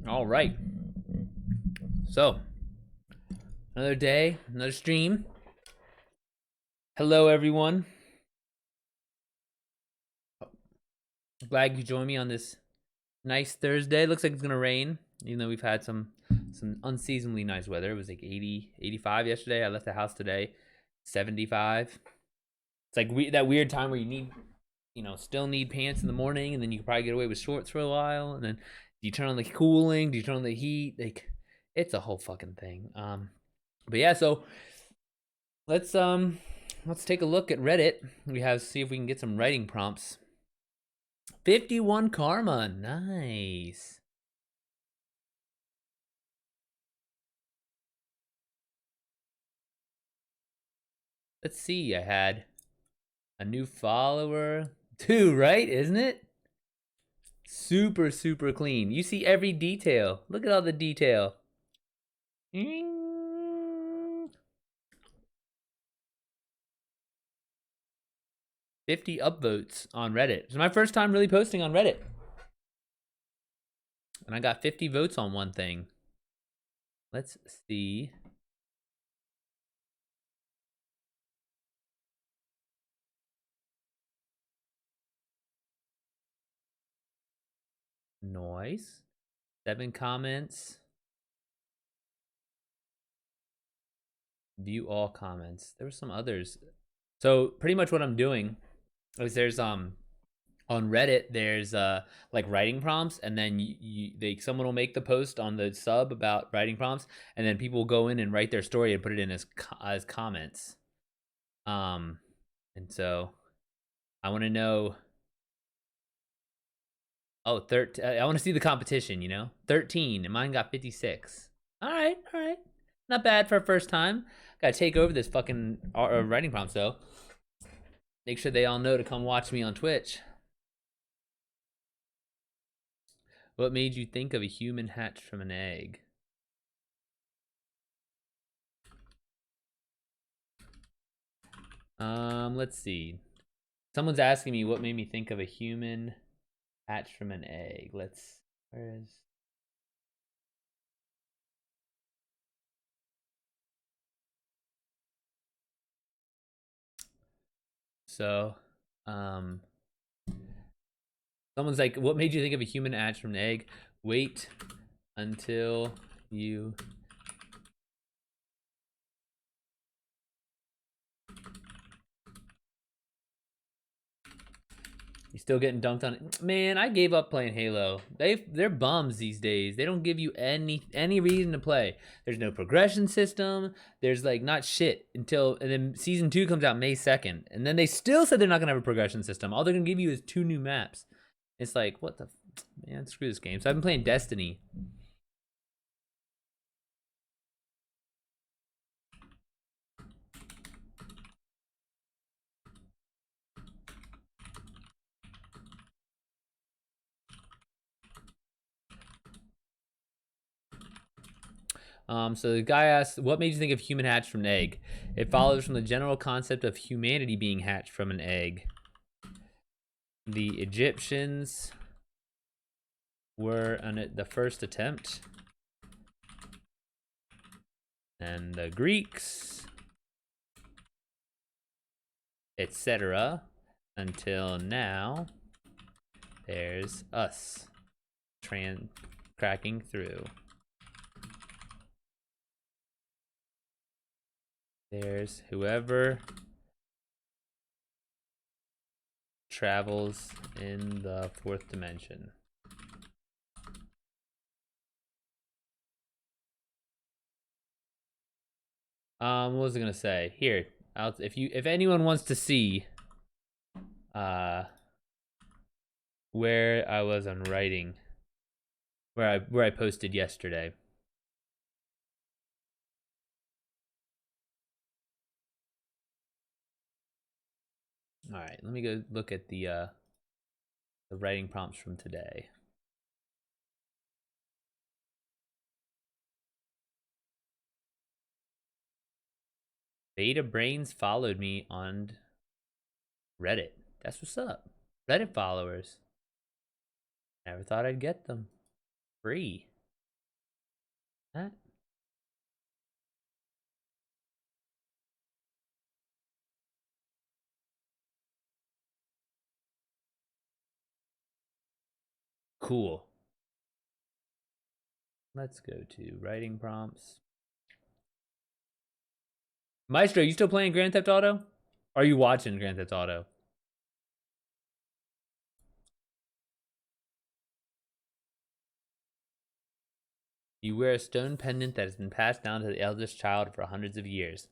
All right. So, another day, another stream. Hello, everyone. Glad you joined me on this nice Thursday. Looks like it's going to rain, even though we've had some unseasonably nice weather. It was like 80, 85 yesterday. I left the house today, 75. It's like that weird time where you need, still need pants in the morning, and then you can probably get away with shorts for a while, and then do you turn on the cooling? Do you turn on the heat? Like, it's a whole fucking thing. But yeah, so let's take a look at Reddit. See if we can get some writing prompts. 51 karma, nice. Let's see, I had a new follower. 2, right? Isn't it? Super, super clean. You see every detail. Look at all the detail. 50 upvotes on Reddit. It's my first time really posting on Reddit. And I got 50 votes on one thing. Let's see. Noise. 7 comments. View all comments. There were some others. So pretty much what I'm doing is there's on Reddit there's like writing prompts, and then someone will make the post on the sub about writing prompts, and then people will go in and write their story and put it in as comments. And so I want to know. Oh, I want to see the competition. 13, and mine got 56. All right, not bad for a first time. Gotta take over this fucking writing prompts though. Make sure they all know to come watch me on Twitch. What made you think of a human hatched from an egg? Let's see. Someone's asking me what made me think of a human hatched from an egg. Where is... So, someone's like, what made you think of a human hatched from an egg? Wait until you... You still getting dunked on? Man, I gave up playing Halo. They're bums these days. They don't give you any reason to play. There's no progression system. There's like not shit and then season 2 comes out May 2nd, and then they still said they're not gonna have a progression system. All they're gonna give you is 2 new maps. It's like, what the man? Screw this game. So I've been playing Destiny. So the guy asks, what made you think of human hatched from an egg? It follows from the general concept of humanity being hatched from an egg. The Egyptians were the first attempt, and the Greeks, etc. Until now, there's us cracking through. There's whoever travels in the 4th dimension. What was I gonna say? Here, if anyone wants to see where I was on writing, where I posted yesterday. All right, let me go look at the writing prompts from today. Beta Brains followed me on Reddit. That's what's up. Reddit followers. Never thought I'd get them. Free. That cool. Let's go to writing prompts. Maestro, you still playing Grand Theft Auto? Or are you watching Grand Theft Auto? You wear a stone pendant that has been passed down to the eldest child for hundreds of years.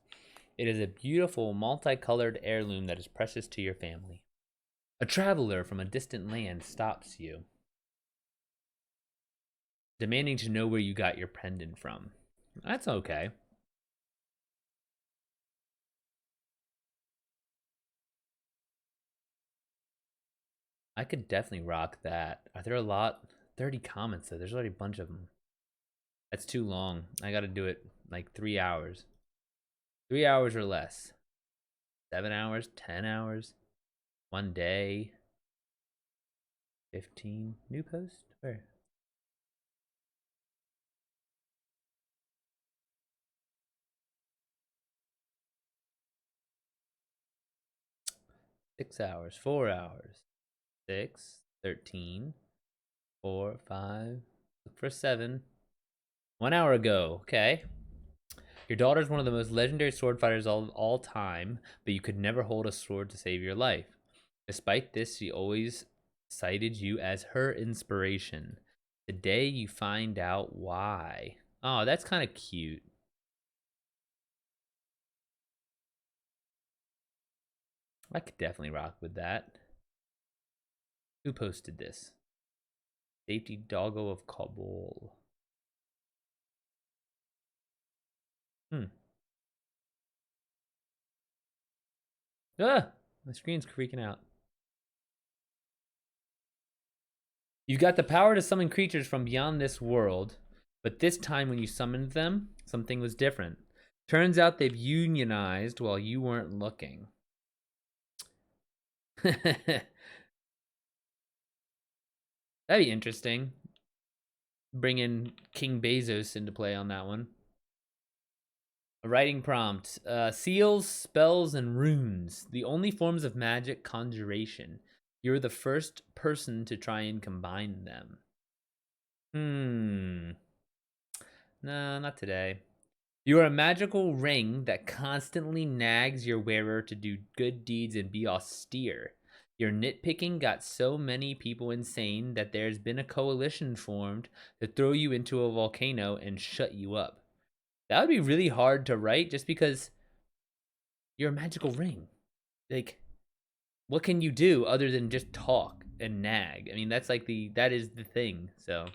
It is a beautiful, multicolored heirloom that is precious to your family. A traveler from a distant land stops you, demanding to know where you got your pendant from. That's okay. I could definitely rock that. Are there a lot? 30 comments though. There's already a bunch of them. That's too long. I gotta do it like 3 hours. 3 hours or less. 7 hours, 10 hours, 1 day, 15. New post? Where? 6 hours, 4 hours, 6, 13, 4, 5. Look for 7. 1 hour ago. Okay. Your daughter is one of the most legendary sword fighters of all time, but you could never hold a sword to save your life. Despite this, she always cited you as her inspiration. Today, you find out why. Oh, that's kind of cute. I could definitely rock with that. Who posted this? Safety Doggo of Kabul. Hmm. Ah! My screen's freaking out. You've got the power to summon creatures from beyond this world, but this time when you summoned them, something was different. Turns out they've unionized while you weren't looking. That'd be interesting. Bring in King Bezos into play on that one. A writing prompt. Seals, spells, and runes. The only forms of magic conjuration. You're the first person to try and combine them. No, not today. You are a magical ring that constantly nags your wearer to do good deeds and be austere. Your nitpicking got so many people insane that there's been a coalition formed to throw you into a volcano and shut you up. That would be really hard to write just because you're a magical ring. Like, what can you do other than just talk and nag? I mean, that is the thing. So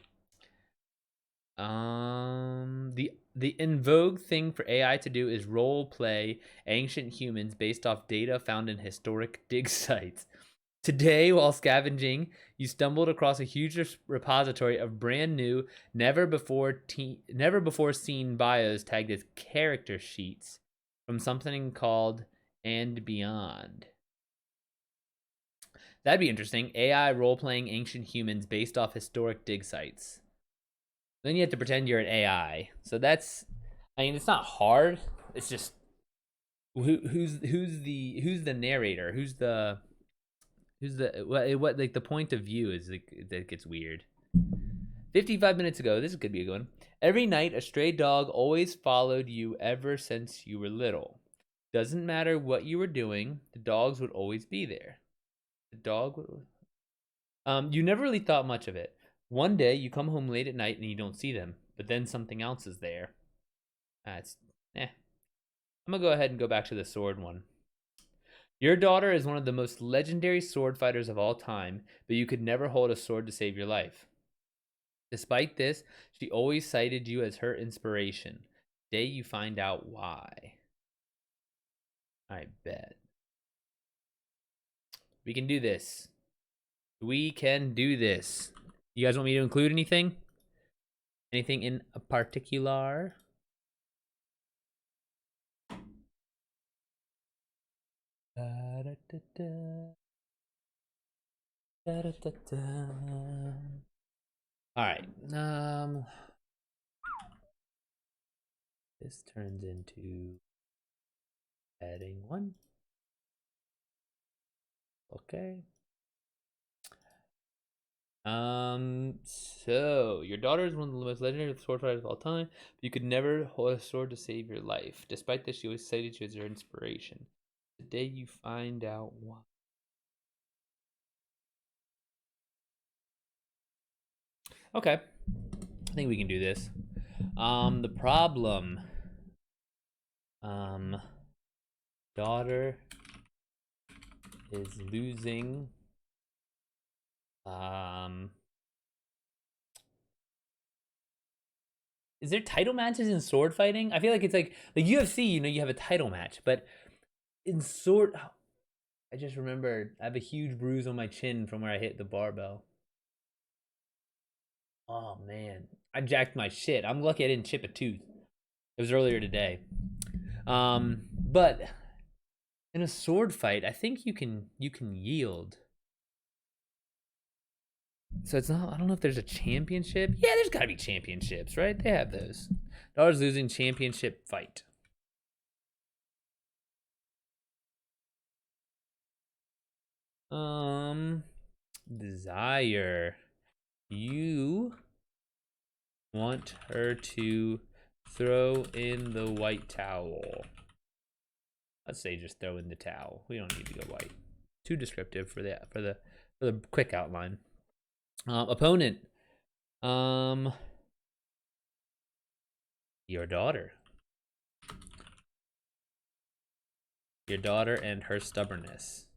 the in vogue thing for AI to do is role play ancient humans based off data found in historic dig sites. Today, while scavenging, you stumbled across a huge repository of brand new, never before seen bios tagged as character sheets from something called And Beyond. That'd be interesting. AI role playing ancient humans based off historic dig sites. Then you have to pretend you're an AI. So that's, I mean, it's not hard. It's just who's the narrator? What like the point of view is like that gets weird. 55 minutes ago, this could be a good one. Every night, a stray dog always followed you ever since you were little. Doesn't matter what you were doing, the dogs would always be there. The dog would. You never really thought much of it. One day, you come home late at night and you don't see them, but then something else is there. That's I'm gonna go ahead and go back to the sword one. Your daughter is one of the most legendary sword fighters of all time, but you could never hold a sword to save your life. Despite this, she always cited you as her inspiration. Today you find out why. I bet. We can do this. We can do this. You guys want me to include anything? Anything in particular? Da, da, da, da. Da, da, da, da. All right. This turns into adding 1. Okay. So your daughter is one of the most legendary sword fighters of all time, but you could never hold a sword to save your life. Despite this, she always cited you as her inspiration. Today you find out why. Okay, I think we can do this. The problem. Daughter is losing. Is there title matches in sword fighting? I feel like it's like UFC. You have a title match, but in sword, I just remembered I have a huge bruise on my chin from where I hit the barbell. Oh man, I jacked my shit. I'm lucky I didn't chip a tooth. It was earlier today. But in a sword fight, I think you can yield. So it's not. I don't know if there's a championship. Yeah, there's got to be championships, right? They have those. Daughter's losing championship fight. Desire. You want her to throw in the white towel. Let's say just throw in the towel. We don't need to go white. Too descriptive for the quick outline. Opponent. Your daughter. Your daughter and her stubbornness.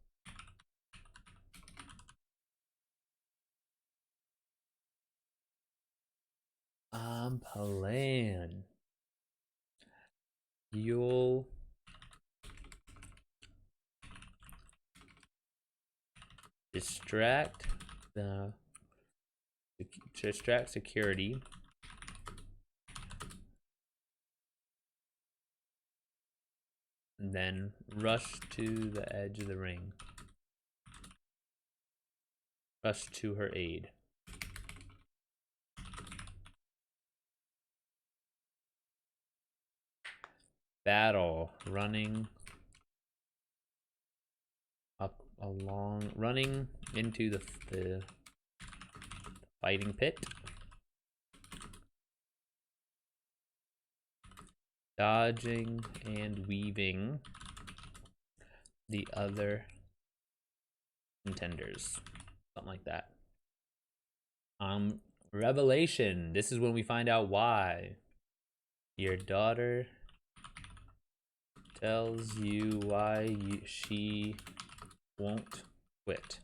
Plan. You'll distract security and then rush to the edge of the ring. Rush to her aid. Battle. Running running into the fighting pit. Dodging and weaving the other contenders. Something like that. Revelation. This is when we find out why. Your daughter tells you why she won't quit.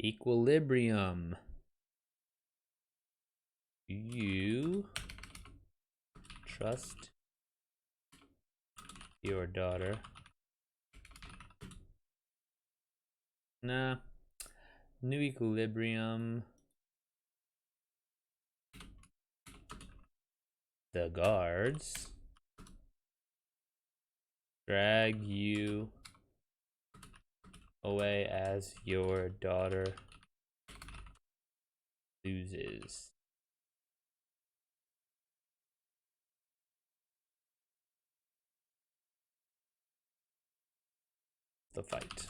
Equilibrium. You trust your daughter. Nah. New equilibrium. The guards drag you away as your daughter loses. The fight.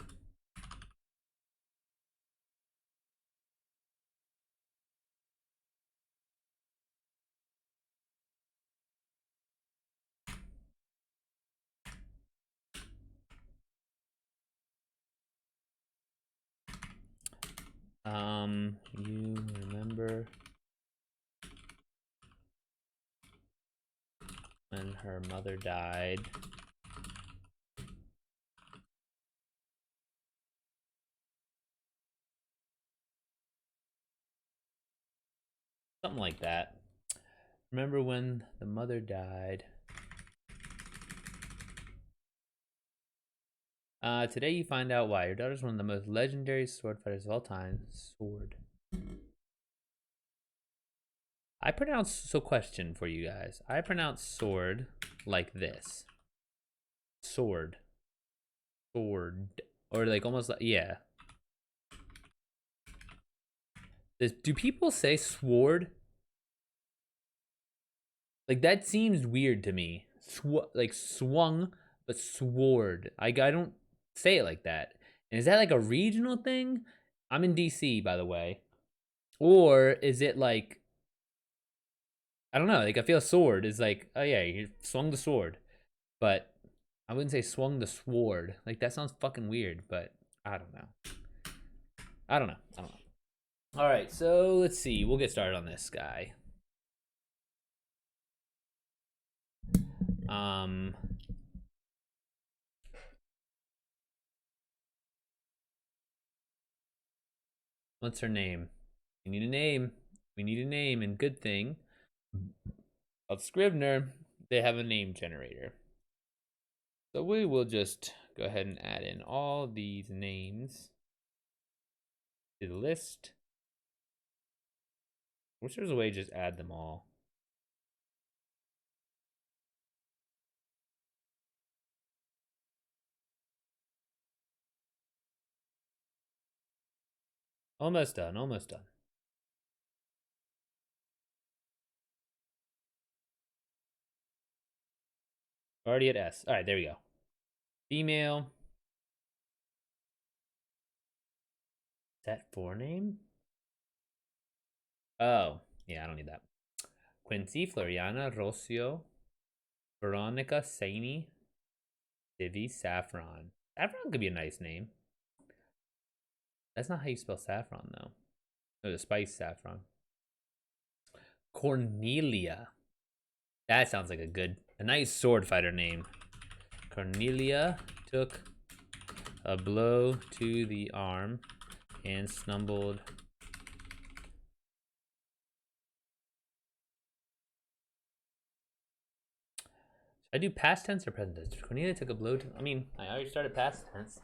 You remember when her mother died? Something like that. Remember when the mother died? Today you find out why. Your daughter's one of the most legendary sword fighters of all time. Sword. I pronounce, so question for you guys. I pronounce sword like this. Sword. Sword. Or like almost like, yeah. Do people say sword? Like that seems weird to me. Like swung, but sword. I don't say it like that. And is that like a regional thing? I'm in DC, by the way. Or is it like, I don't know. Like I feel sword is like, oh yeah, you swung the sword, but I wouldn't say swung the sword. Like that sounds fucking weird, but I don't know. I don't know. I don't know. All right, so let's see. We'll get started on this guy. Um, what's her name? We need a name. We need a name, and good thing of Scrivener, they have a name generator. So we will just go ahead and add in all these names to the list. I wish there was a way to just add them all. Almost done, almost done. Already at S. All right, there we go. Female. Is that forename? Oh, yeah, I don't need that. Quincy, Floriana, Rocio, Veronica, Saini, Divi, Saffron. Saffron could be a nice name. That's not how you spell saffron, though. No, the spice saffron. Cornelia. That sounds like a nice sword fighter name. Cornelia took a blow to the arm and stumbled. Should I do past tense or present tense? Cornelia took a blow to. I mean, I already started past tense.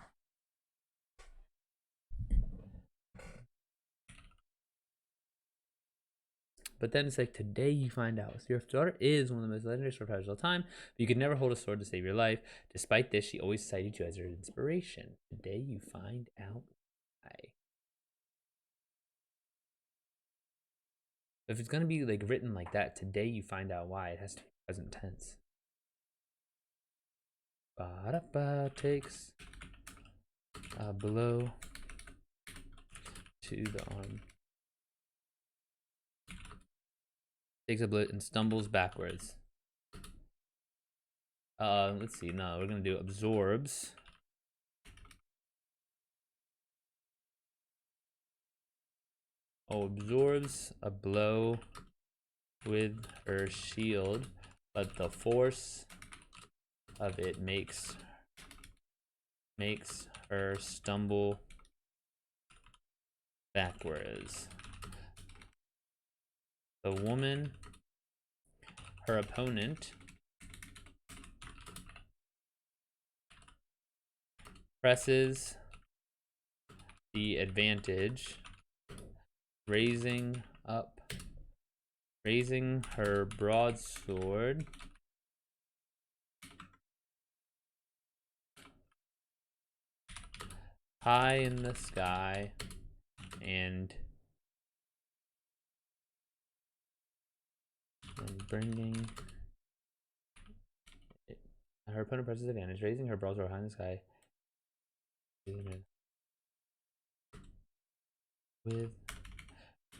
But then it's like, today you find out. So your daughter is one of the most legendary sword fighters of all time, but you could never hold a sword to save your life. Despite this, she always cited you as her inspiration. Today you find out why. If it's gonna be like written like that, today you find out why, it has to be present tense. Ba-da-ba takes a blow to the arm. Takes a blow and stumbles backwards. Let's see. No, we're gonna do absorbs. Absorbs a blow with her shield, but the force of it makes her stumble backwards. The woman, her opponent, presses the advantage, raising her broadsword high in the sky and bringing it. Her opponent presses advantage, raising her broadsword high in the sky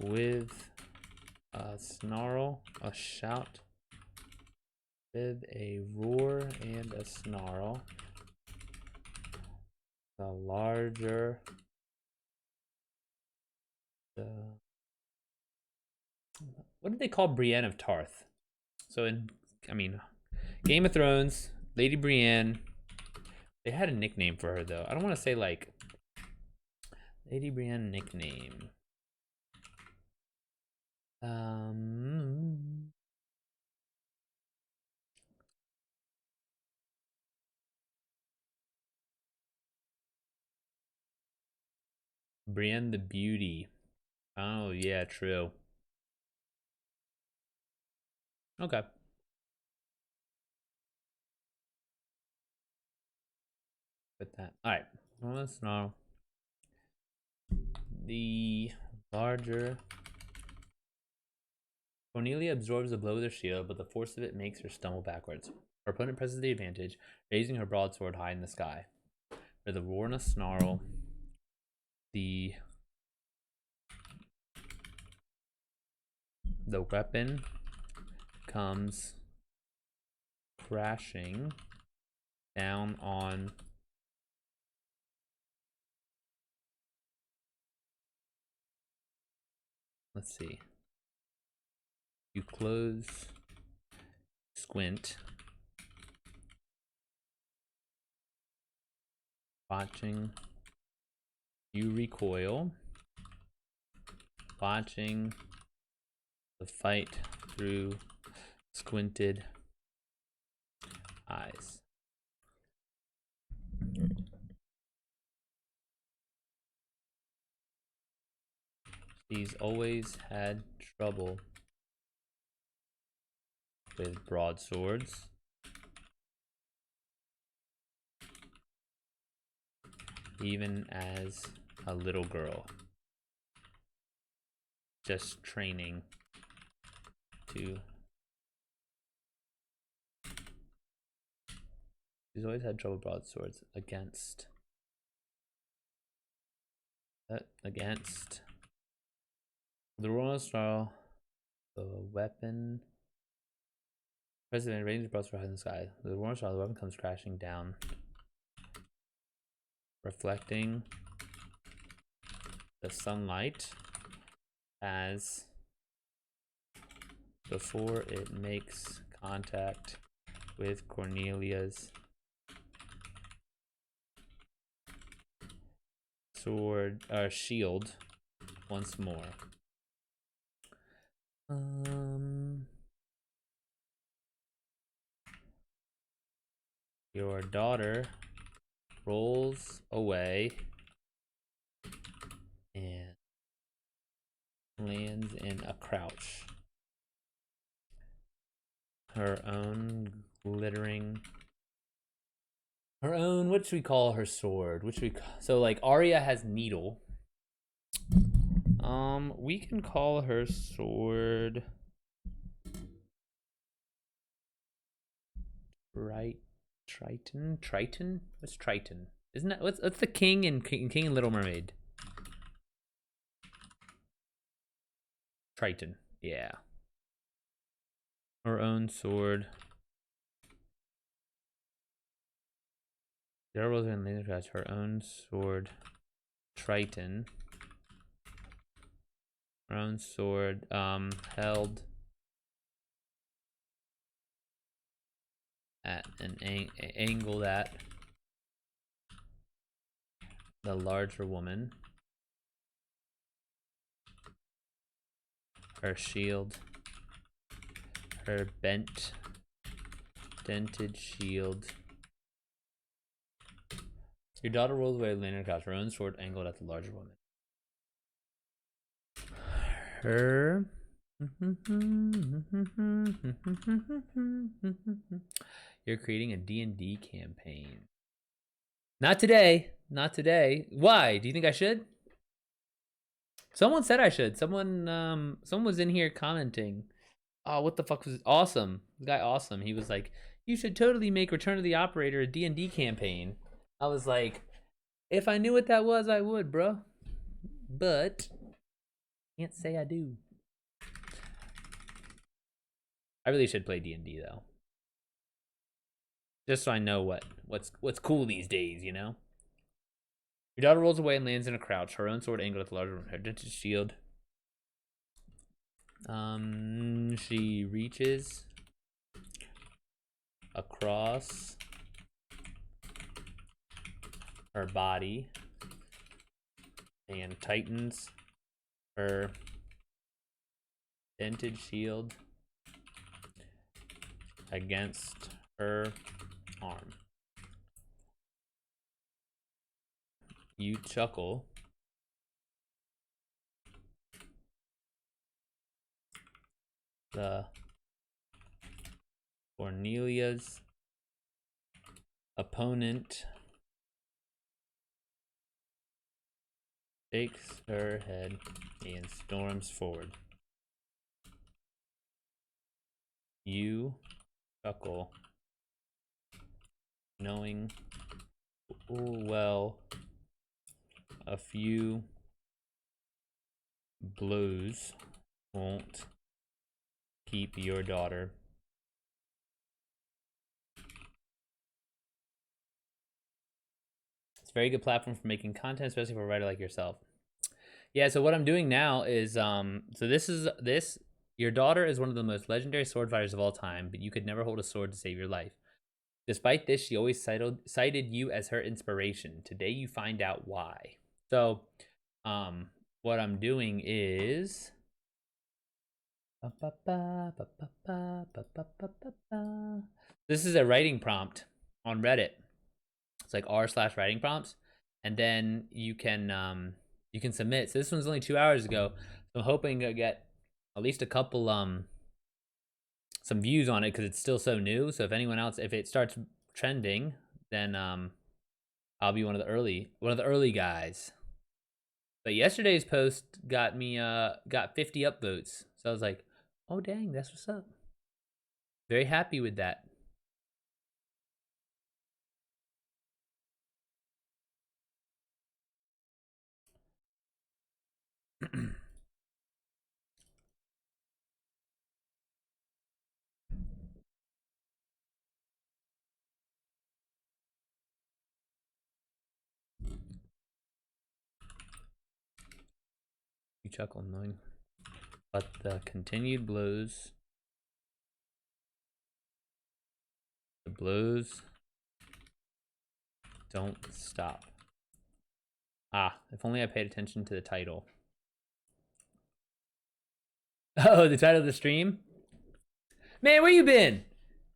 with a snarl, a shout, with a roar and a snarl. The larger the what did they call Brienne of Tarth? So in, I mean, Game of Thrones, Lady Brienne. They had a nickname for her though. I don't want to say like Lady Brienne nickname. Brienne the Beauty. Oh yeah, true. Okay. Put that. All right. Well, let's know. The larger Cornelia absorbs the blow with her shield, but the force of it makes her stumble backwards. Her opponent presses the advantage, raising her broadsword high in the sky. With a roar and a snarl, the weapon comes crashing down on let's see. You close, squint, watching, you recoil, watching the fight through squinted eyes. She's always had trouble with broadswords. Even as a little girl. Just training to. She's always had trouble with broadswords against. Against. The royal style. The weapon. President range broadsword high in the sky. The royal style. The weapon comes crashing down. Reflecting the sunlight as before it makes contact with Cornelia's shield once more. Your daughter rolls away and lands in a crouch. Her own glittering. Her own. What should we call her sword? So like Arya has needle. We can call her sword. Right. Triton? What's Triton? Isn't that what's the king in King and Little Mermaid? Triton. Yeah. Her own sword. There was in laser crash. Her own sword. Triton. Her own sword. Held at an angle at the larger woman. Her shield. Her dented shield. Your daughter rolls away, landing across her own sword angled at the larger woman. Her. You're creating a D&D campaign. Not today. Not today. Why? Do you think I should? Someone said I should. Someone was in here commenting. Oh, what the fuck was awesome? The guy awesome. He was like, you should totally make Return of the Operator a D&D campaign. I was like, if I knew what that was, I would, bro. But can't say I do. I really should play D&D though. Just so I know what's cool these days, you know? Your daughter rolls away and lands in a crouch, her own sword angled at the larger one, her dented shield. She reaches across her body and tightens her dented shield against her arm. You chuckle. The Cornelia's opponent shakes her head and storms forward. You chuckle, knowing full well a few blows won't keep your daughter. It's a very good platform for making content, especially for a writer like yourself. Yeah, so what I'm doing now is so this your daughter is one of the most legendary sword fighters of all time, but you could never hold a sword to save your life. Despite this, she always cited you as her inspiration. Today you find out why. So what I'm doing is this is a writing prompt on Reddit. It's like r/writing prompts, and then you can submit. So this one's only 2 hours ago. So I'm hoping to get at least a couple some views on it because it's still so new. So if anyone else, if it starts trending, then I'll be one of the early guys. But yesterday's post got me got 50 upvotes. So I was like, oh dang, that's what's up. Very happy with that. You chuckle, knowing, but the continued blows, the blows don't stop. Ah, if only I paid attention to the title. Oh, the title of the stream? Man, where you been?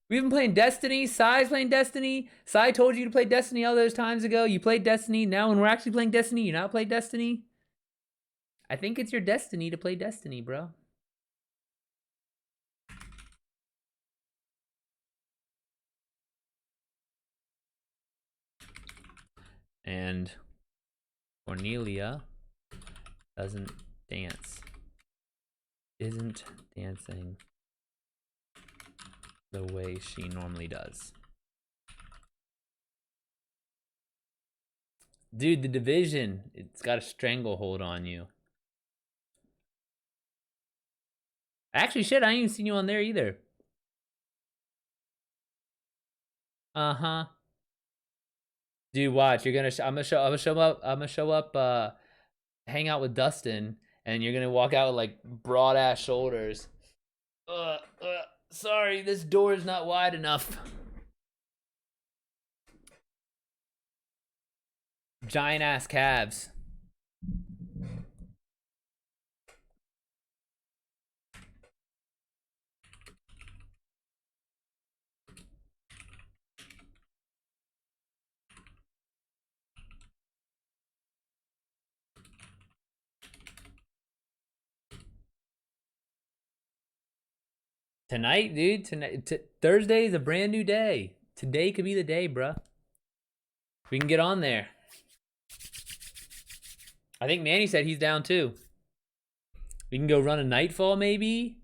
We've been playing Destiny. Sai's playing Destiny. Sai told you to play Destiny all those times ago. You played Destiny. Now when we're actually playing Destiny, you not play Destiny? I think it's your destiny to play Destiny, bro. And Cornelia doesn't dance. Isn't dancing the way she normally does. Dude, the Division, it's got a stranglehold on you. Actually, shit, I ain't even seen you on there either. Uh-huh. Dude, watch. You're gonna. I'm gonna show up. Hang out with Dustin, and you're gonna walk out with like broad ass shoulders. Sorry, this door is not wide enough. Giant ass calves. Tonight, dude. Thursday is a brand new day. Today could be the day, bruh. We can get on there. I think Manny said he's down too. We can go run a Nightfall, maybe.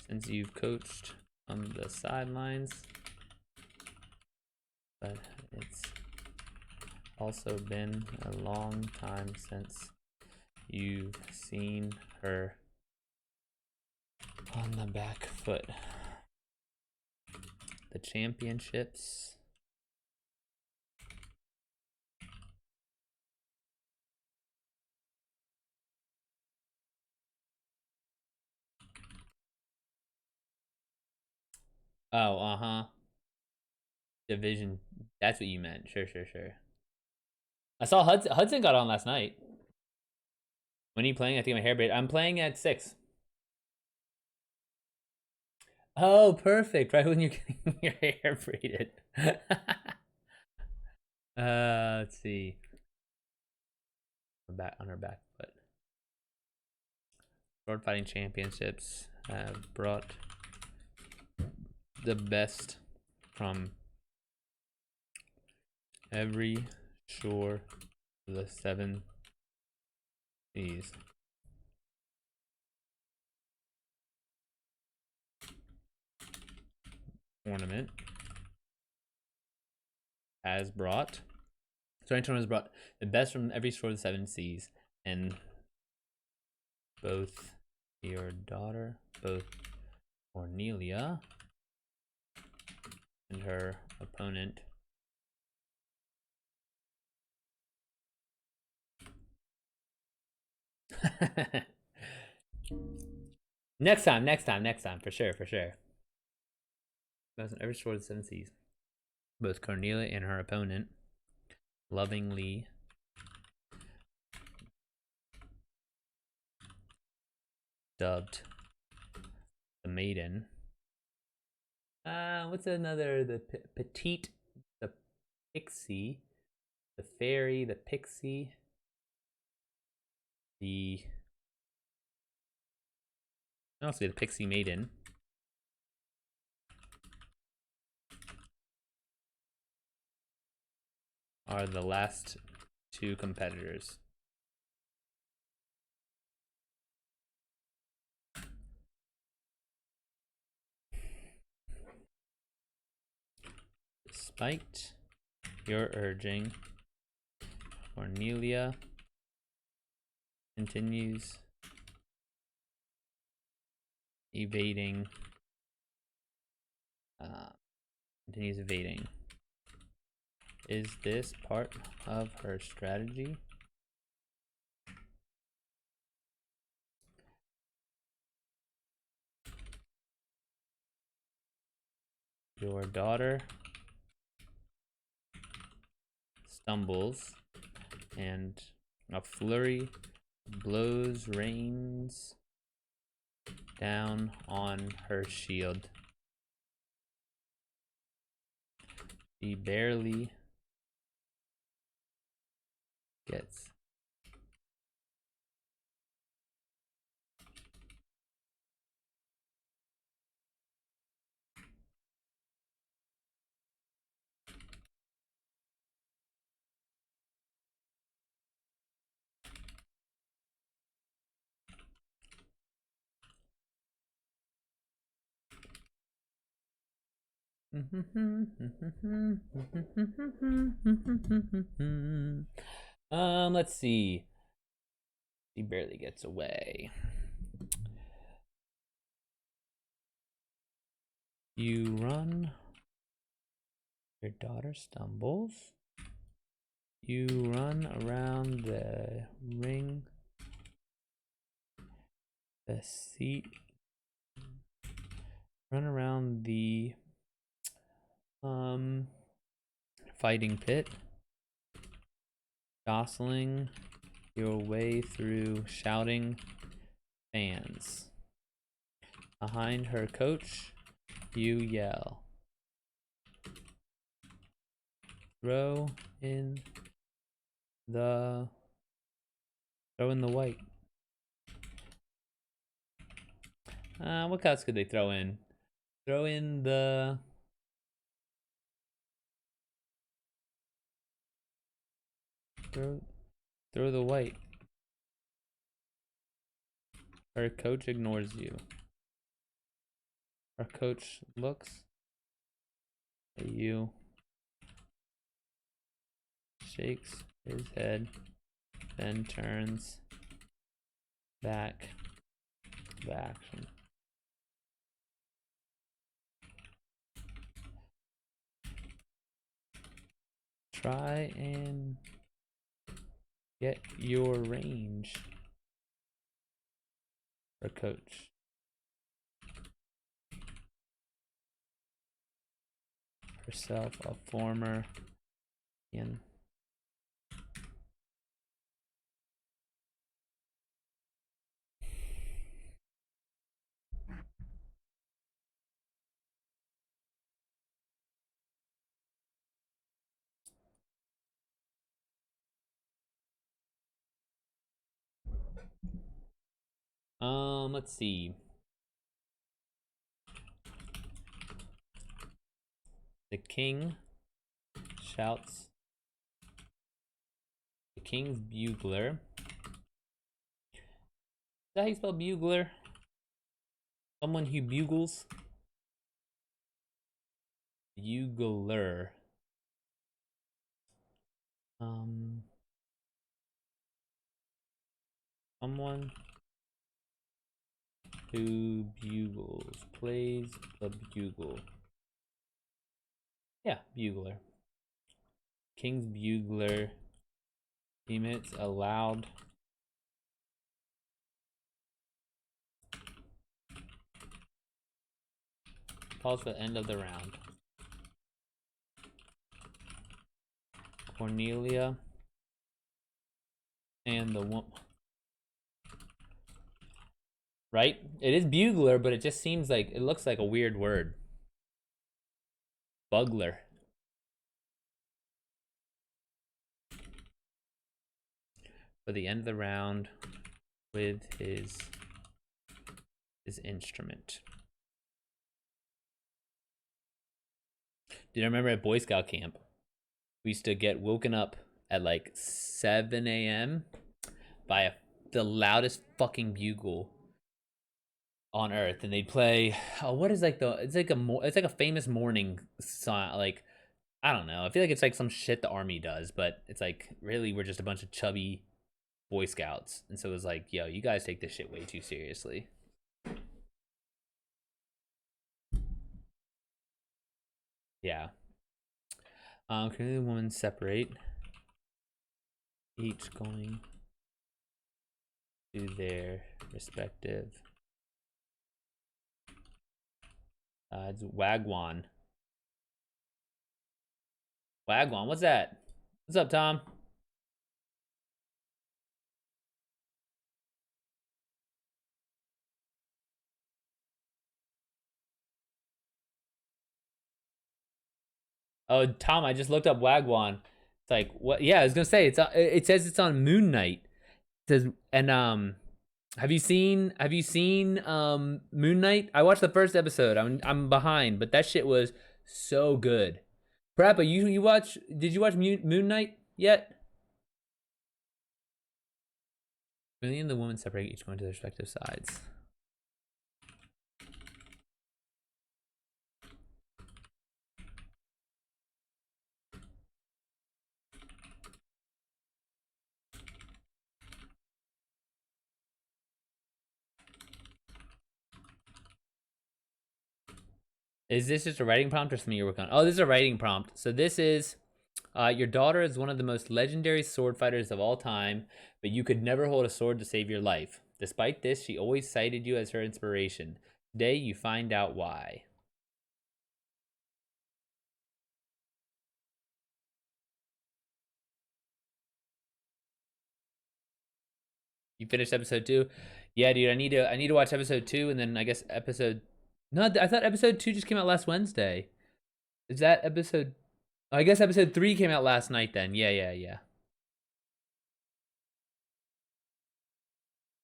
Since you've coached on the sidelines, but it's also been a long time since you've seen her on the back foot. The championships. Oh, uh-huh. Division. That's what you meant. Sure. I saw Hudson got on last night. When are you playing? I think my hair braid. I'm playing at 6. Oh, perfect. Right when you're getting your hair braided. Let's see. Back on her back foot. Sword Fighting Championships have brought the best from every shore of the 7 seas. Tournament has brought the best from every shore of the 7 seas, and both Cornelia and her opponent next time, for sure. Best in every shore of the 7 seas. Both Cornelia and her opponent lovingly dubbed the maiden. What's another? The petite, the pixie, the fairy, the pixie, I'll say the pixie maiden. Are the last 2 competitors. Despite your urging, Cornelia continues evading. Is this part of her strategy? Your daughter stumbles, and a flurry blows rains down on her shield. She barely gets let's see. She barely gets away. You run. Your daughter stumbles. You run around the ring. The seat. Run around the fighting pit, jostling your way through shouting fans. Behind her coach, you yell, throw in the white. What else could they throw in? Throw in the throw the white. Her coach ignores you. Our coach looks at you, shakes his head, then turns back to action. Try and get your range. Our coach. Herself a former in Let's see. The king shouts. The king's bugler. Is that how you spell bugler? Someone who bugles? Bugler. Someone who bugles. Plays the bugle. Yeah, bugler. King's bugler emits a loud calls for the end of the round. Cornelia and the woman. Right? It is bugler, but it just seems like it looks like a weird word. Bugler. For the end of the round with his instrument. Dude, I remember at Boy Scout camp, we used to get woken up at like 7 a.m. by the loudest fucking bugle on earth, and they'd play. Oh, what is like the? It's like a famous morning song. Like, I don't know. I feel like it's like some shit the army does, but it's like really we're just a bunch of chubby Boy Scouts, and so it was like, yo, you guys take this shit way too seriously. Yeah. Can the women separate? Each going to their respective. It's Wagwan. Wagwan, what's that? What's up, Tom? Oh, Tom, I just looked up Wagwan. It's like what? Yeah, I was gonna say it says it's on Moon Knight. It says and have you seen Moon Knight? I watched the first episode. I'm behind, but that shit was so good. Parappa, you watch? Did you watch Moon Knight yet? Billy and the woman separate, each going to their respective sides. Is this just a writing prompt or something you're working on? Oh, this is a writing prompt. So this is, your daughter is one of the most legendary sword fighters of all time, but you could never hold a sword to save your life. Despite this, she always cited you as her inspiration. Today, you find out why. You finished episode 2? Yeah, dude. I need to watch episode 2, and then I guess episode. No, I thought episode 2 just came out last Wednesday. Is that episode? I guess episode 3 came out last night. Then yeah.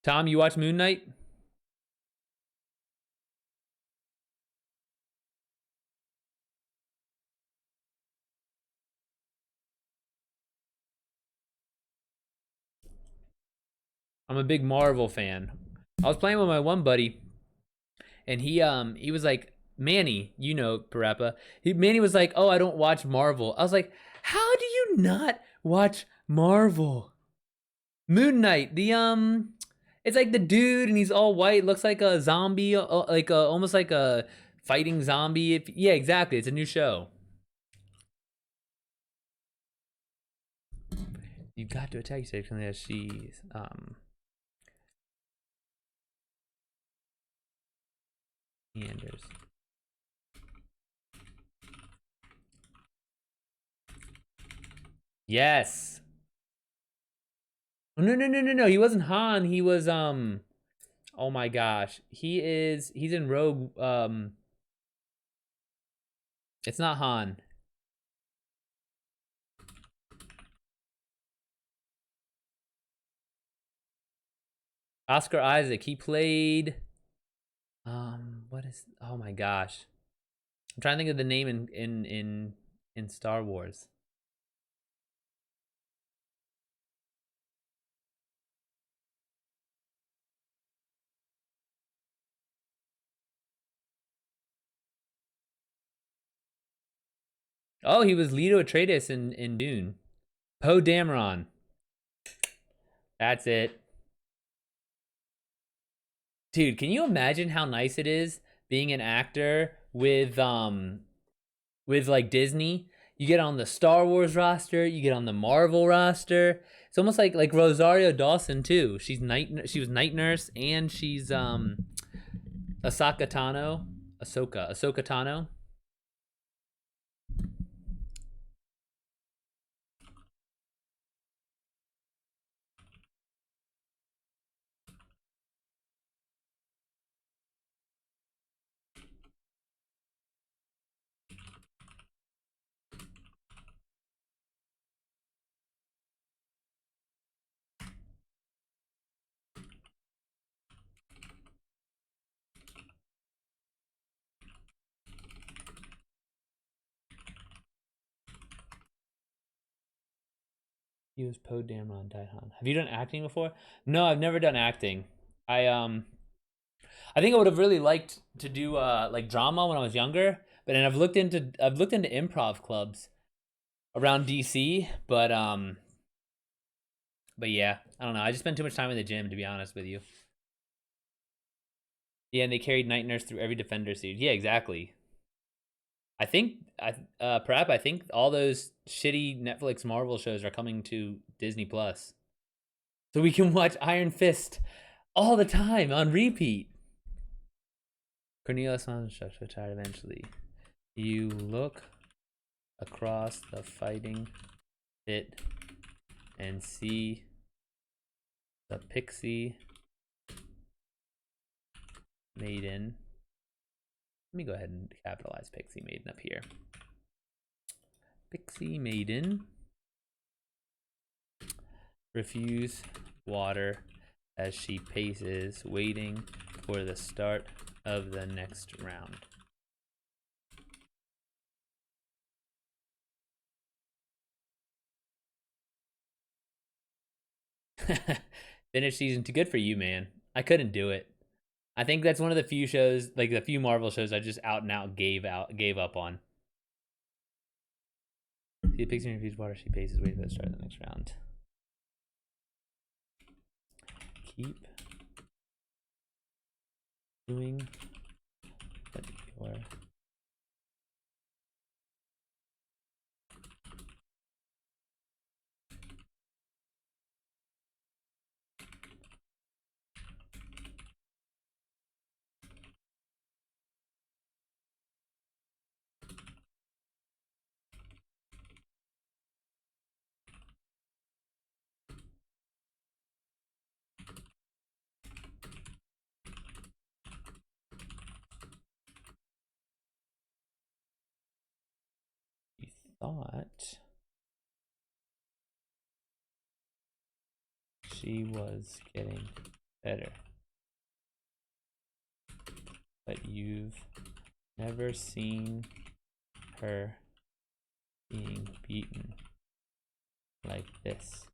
Tom, you watch Moon Knight? I'm a big Marvel fan. I was playing with my one buddy, and he was like, Manny, you know, Parappa. Manny was like, oh, I don't watch Marvel. I was like, how do you not watch Marvel? Moon Knight, it's like the dude, and he's all white, looks like a zombie, like almost like a fighting zombie. Yeah, exactly. It's a new show. You've got to attack section as she's meanders. Yes. Oh, no. He wasn't Han. He was oh my gosh. He's in Rogue. It's not Han. Oscar Isaac. He played. What is? Oh my gosh, I'm trying to think of the name in Star Wars. Oh, he was Leto Atreides in Dune. Poe Dameron. That's it. Dude, can you imagine how nice it is being an actor with like Disney? You get on the Star Wars roster, you get on the Marvel roster. It's almost like Rosario Dawson too. She was night nurse and she's Asaka Tano, Ahsoka Tano. He was Poe Dameron Daihan. Have you done acting before? No, I've never done acting. I think I would have really liked to do like drama when I was younger, but then I've looked into improv clubs around DC, but yeah, I don't know. I just spent too much time in the gym to be honest with you. Yeah, and they carried Night Nurse through every Defender series. Yeah, exactly. I think all those shitty Netflix Marvel shows are coming to Disney Plus, so we can watch Iron Fist all the time on repeat. Cornelius Swan's retired eventually. You look across the fighting pit and see the pixie maiden. Let me go ahead and capitalize pixie maiden up here. Pixie maiden refuse water as she paces, waiting for the start of the next round. Finish season 2. Good for you, man. I couldn't do it. I think that's one of the few shows, like the few Marvel shows, I just out and out gave up on. See, Pixie refuse water. She paces, waiting for the start of the next round. Keep doing what you're you thought she was getting better, but you've never seen her being beaten like this.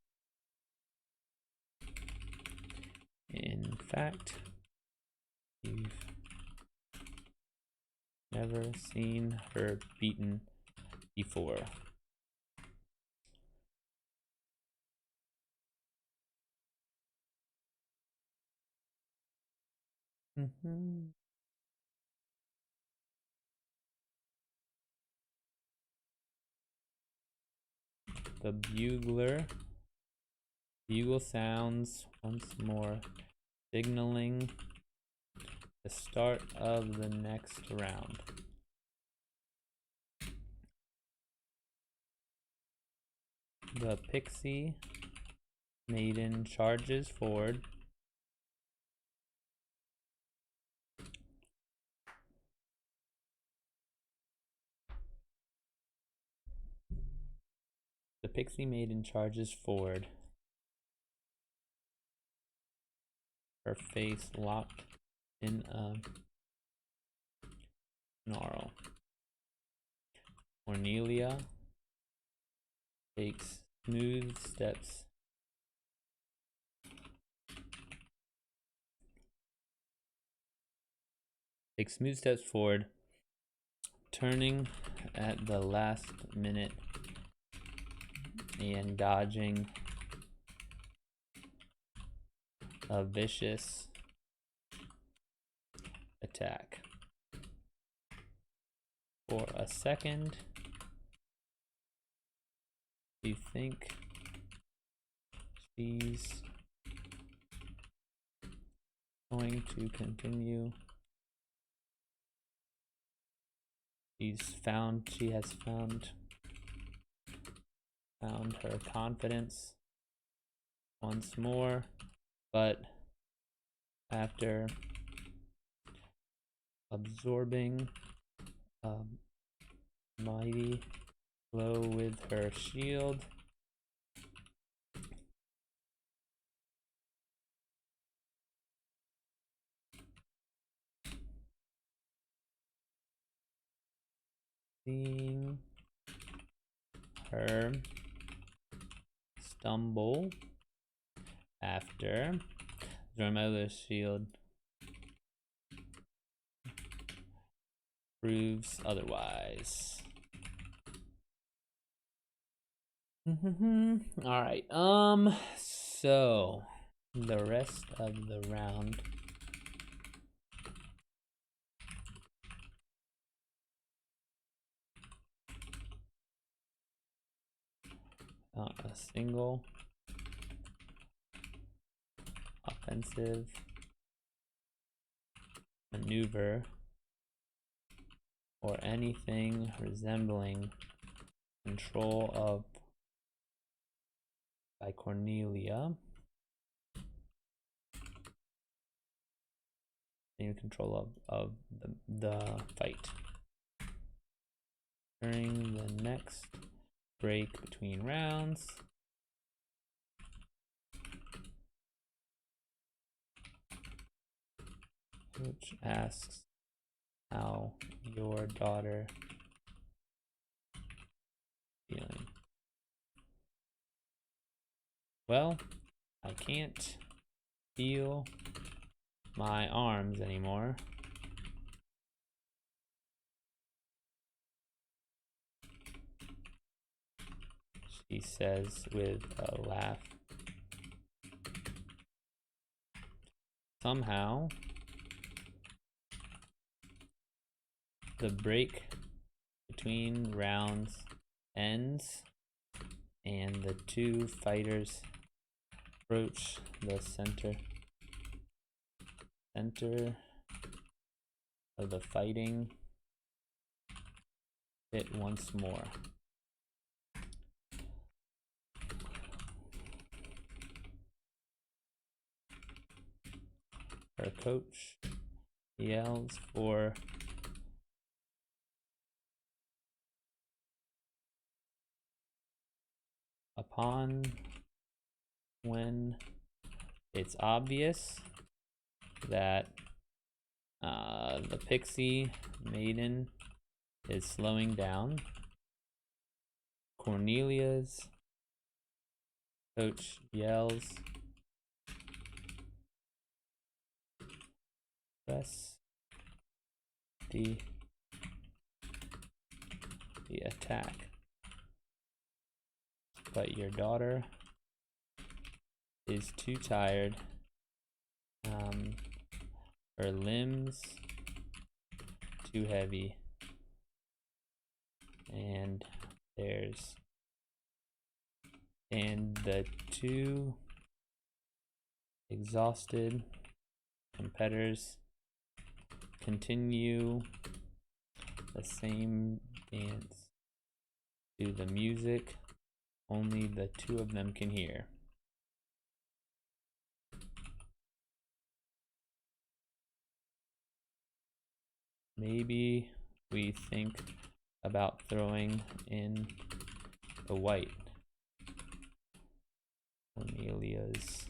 In fact, you've never seen her beaten before. Mm-hmm. The bugle sounds once more, signaling the start of the next round. The pixie maiden charges forward. The pixie maiden charges forward. her face locked in a snarl. Cornelia takes smooth steps forward, turning at the last minute and dodging a vicious attack. For a second, you think she's going to continue. She has found her confidence once more, but after absorbing a mighty blow with her shield, seeing her stumble after Zormella's shield proves otherwise. All right. So the rest of the round. A single offensive maneuver or anything resembling control of by Cornelia in control of the fight. During the next break between rounds, which asks how your daughter feeling. Well, I can't feel my arms anymore. She says with a laugh. Somehow, the break between rounds ends and the two fighters approach the center of the fighting pit once more. Her coach yells for when it's obvious that the pixie maiden is slowing down. Cornelia's coach yells, press the attack. But your daughter is too tired. Her limbs too heavy. And the two exhausted competitors continue the same dance to the music only the two of them can hear. Maybe we think about throwing in the white. Cornelia's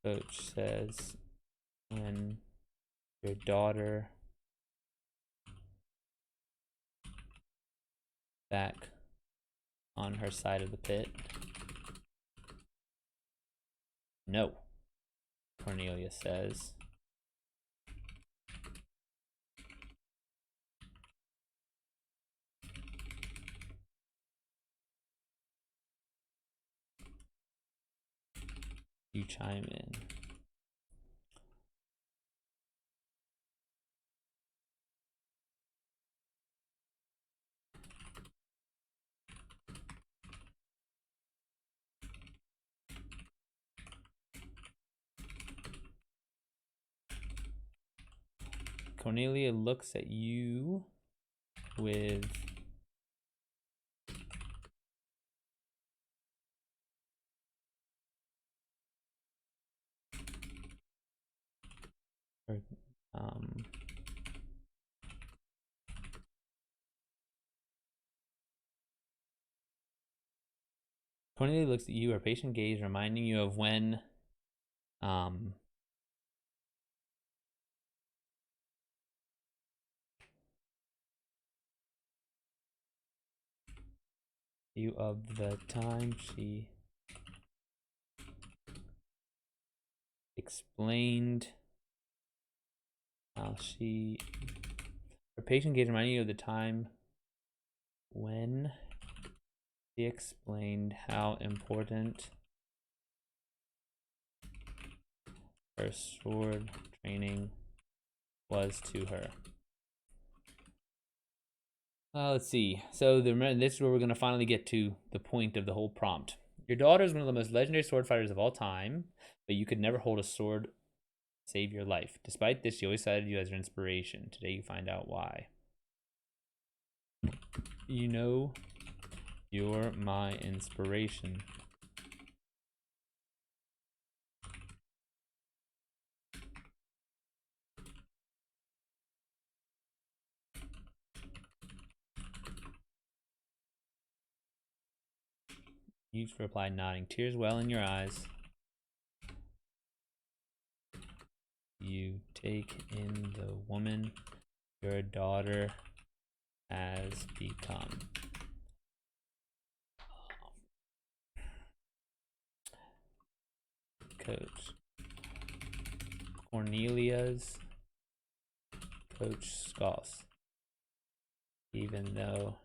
Coach says when your daughter back on her side of the pit. No, Cornelia says. You chime in. Cornelia looks at you with her, Cornelia looks at you, her patient gaze reminding you of when you of the time she explained how her patient gaze reminding you of the time when she explained how important her sword training was to her. Let's see. So this is where we're going to finally get to the point of the whole prompt. Your daughter is one of the most legendary sword fighters of all time, but you could never hold a sword to save your life. Despite this, she always cited you as her inspiration. Today you find out why. You know, you're my inspiration. You've replied, nodding, tears well in your eyes. You take in the woman your daughter has become. Coach. Cornelia's coach scoffs. Even though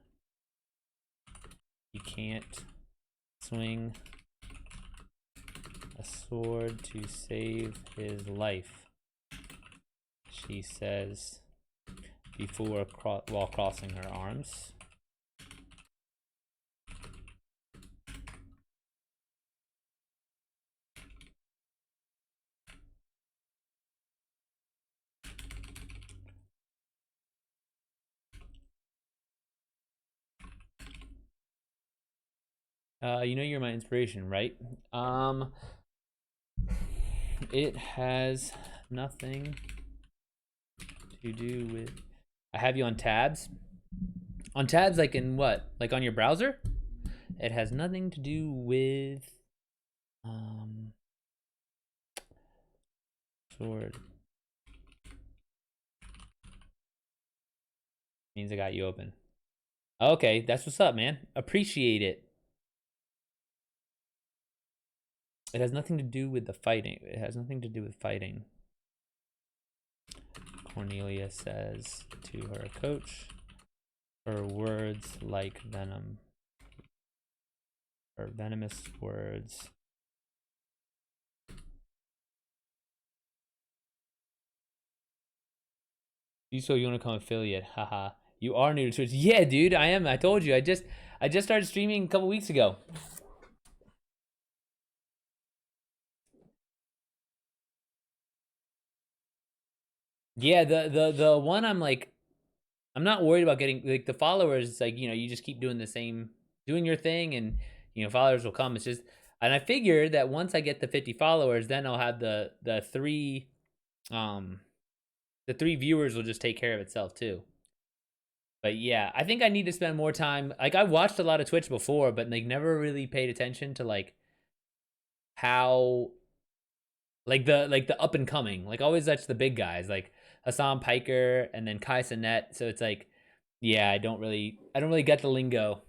you can't swing a sword to save his life, she says before while crossing her arms. You know you're my inspiration, right? It has nothing to do with. I have you on tabs. On tabs, like in what? Like on your browser? It has nothing to do with sword. Means I got you open. Okay, that's what's up, man. Appreciate it. It has nothing to do with the fighting. It has nothing to do with fighting. Cornelia says to her coach, her words like venom. Her venomous words. So you want to become affiliate? Haha. You are new to Twitch. Yeah, dude, I am. I told you. I just started streaming a couple weeks ago. Yeah, the one I'm like, I'm not worried about getting like the followers. It's like, you know, you just keep doing the same, doing your thing, and you know, followers will come. It's just, and I figure that once I get the 50 followers, then I'll have the three viewers will just take care of itself too. But yeah, I think I need to spend more time. Like I watched a lot of Twitch before, but like never really paid attention to like how like the up and coming. Like always that's the big guys, like Hassan Piker and then Kai Sinet. So it's like, yeah, I don't really get the lingo.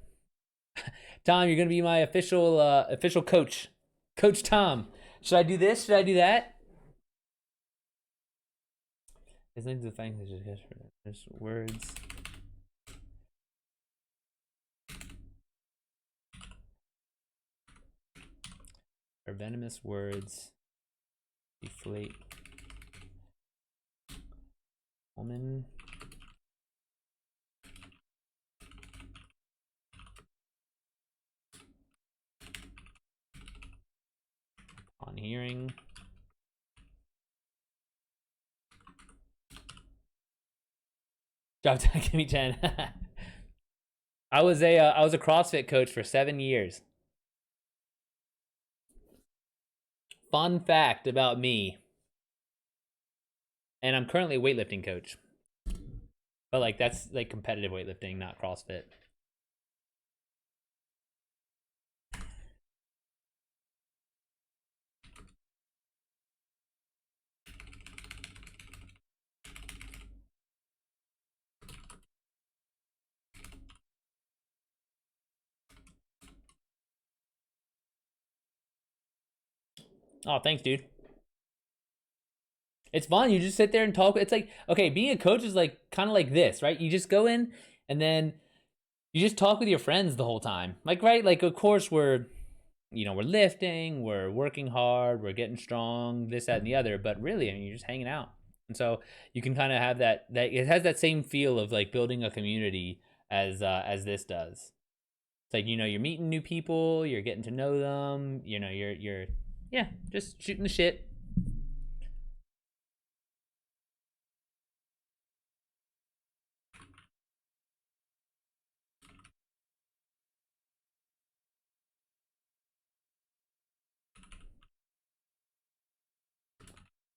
Tom, you're gonna be my official coach. Coach Tom. Should I do this? Should I do that? His name's the thing there's words. Or venomous words. Deflate. Woman. On hearing. Drop down, give me 10. I was a CrossFit coach for 7 years. Fun fact about me. And I'm currently a weightlifting coach. But like that's like competitive weightlifting, not CrossFit. Oh, thanks, dude. It's fun. You just sit there and talk. It's like, okay, being a coach is like kind of like this, right? You just go in and then you just talk with your friends the whole time. Like, right? Like, of course, we're lifting, we're working hard, we're getting strong, this, that, and the other. But really, I mean, you're just hanging out. And so you can kind of have that it has that same feel of like building a community as this does. It's like, you're meeting new people, you're getting to know them, you're yeah, just shooting the shit.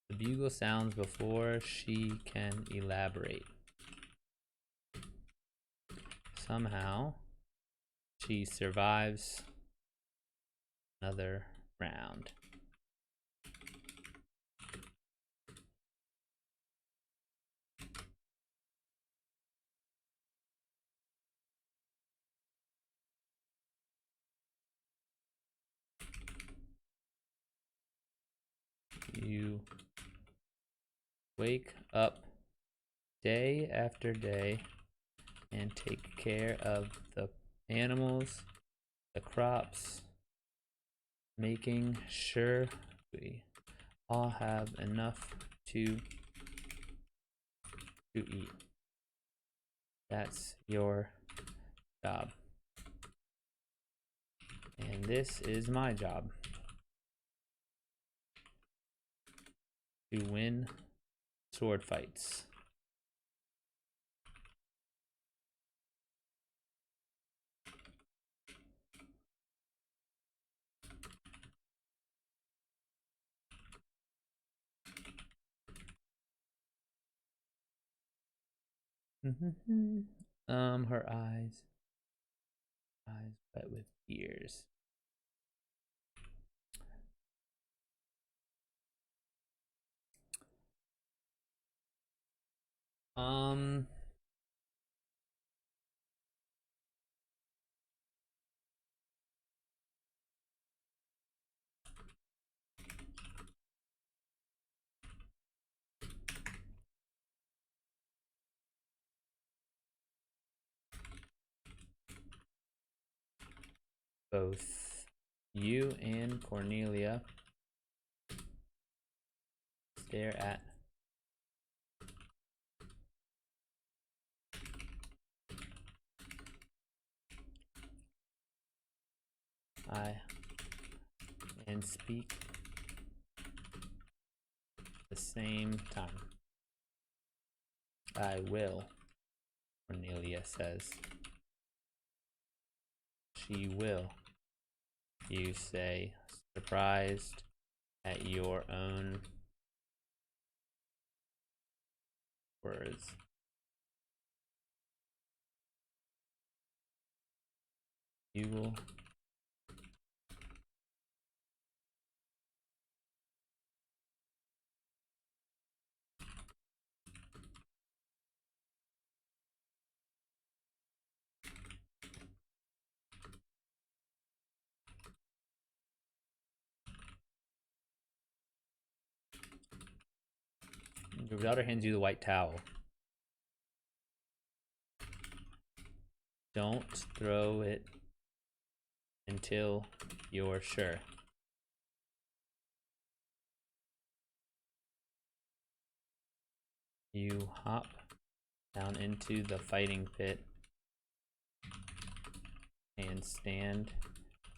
The bugle sounds before she can elaborate. Somehow, she survives another round. You wake up day after day and take care of the animals, the crops, making sure we all have enough to eat. That's your job. And this is my job. To win sword fights. Her eyes wet with tears. Um, both you and Cornelia stare at I and speak the same time. I will, Cornelia says. She will, you say, surprised at your own words. You will Your daughter hands you the white towel. Don't throw it until you're sure. You hop down into the fighting pit and stand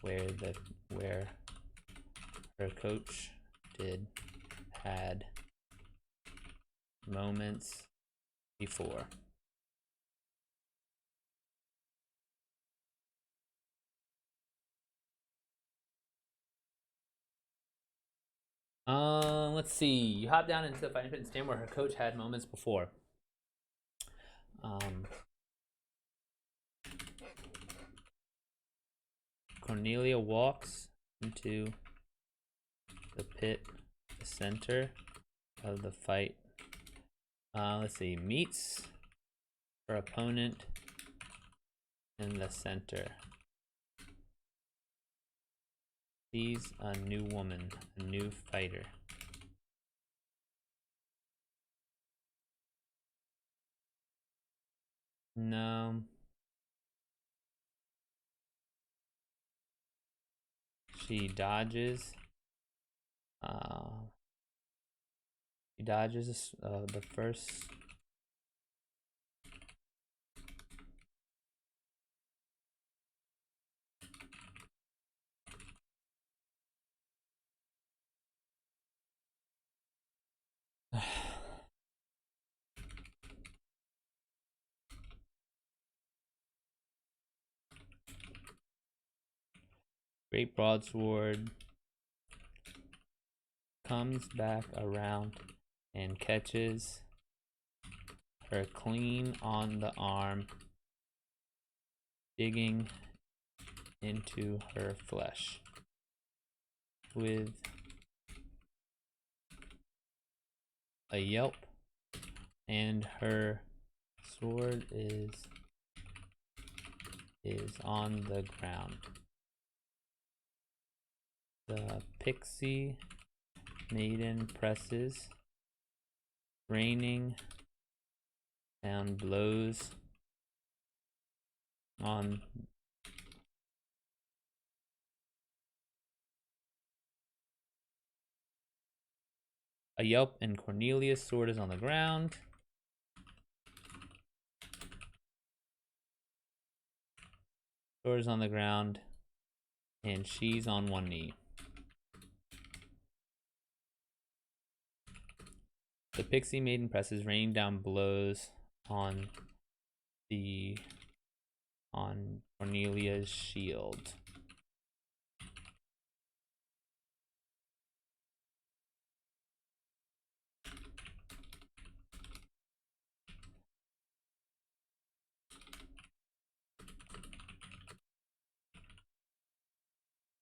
where her coach had moments before. Let's see. You hop down into the fighting pit and stand where her coach had moments before. Cornelia walks into the pit, the center of the fight. Let's see. Meets her opponent in the center. Sees a new woman, a new fighter. No. She dodges. She dodges the first. Great broadsword comes back around and catches her clean on the arm, digging into her flesh with a yelp, and her sword is on the ground. The pixie maiden presses, raining down blows on a yelp, and Cornelia's sword is on the ground. Sword is on the ground, and she's on one knee. The pixie maiden presses, raining down blows on Cornelia's shield.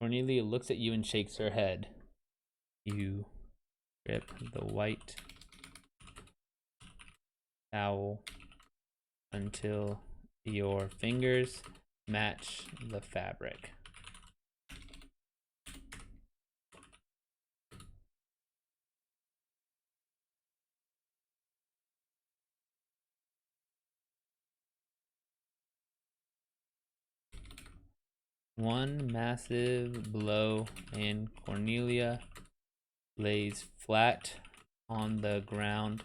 Cornelia looks at you and shakes her head. You grip the white towel until your fingers match the fabric. One massive blow, and Cornelia lays flat on the ground,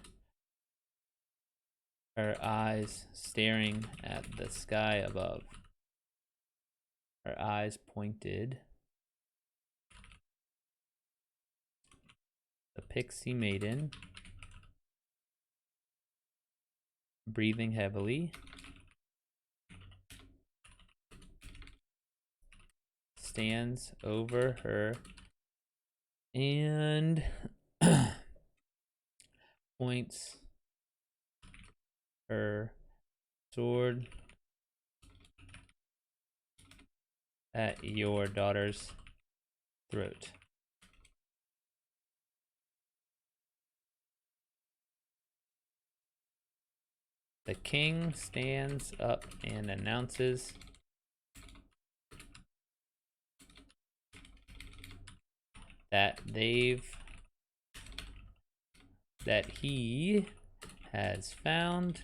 her eyes staring at the sky above. Her eyes pointed. The pixie maiden, breathing heavily, stands over her and points her sword at your daughter's throat. The king stands up and announces that they've that he has found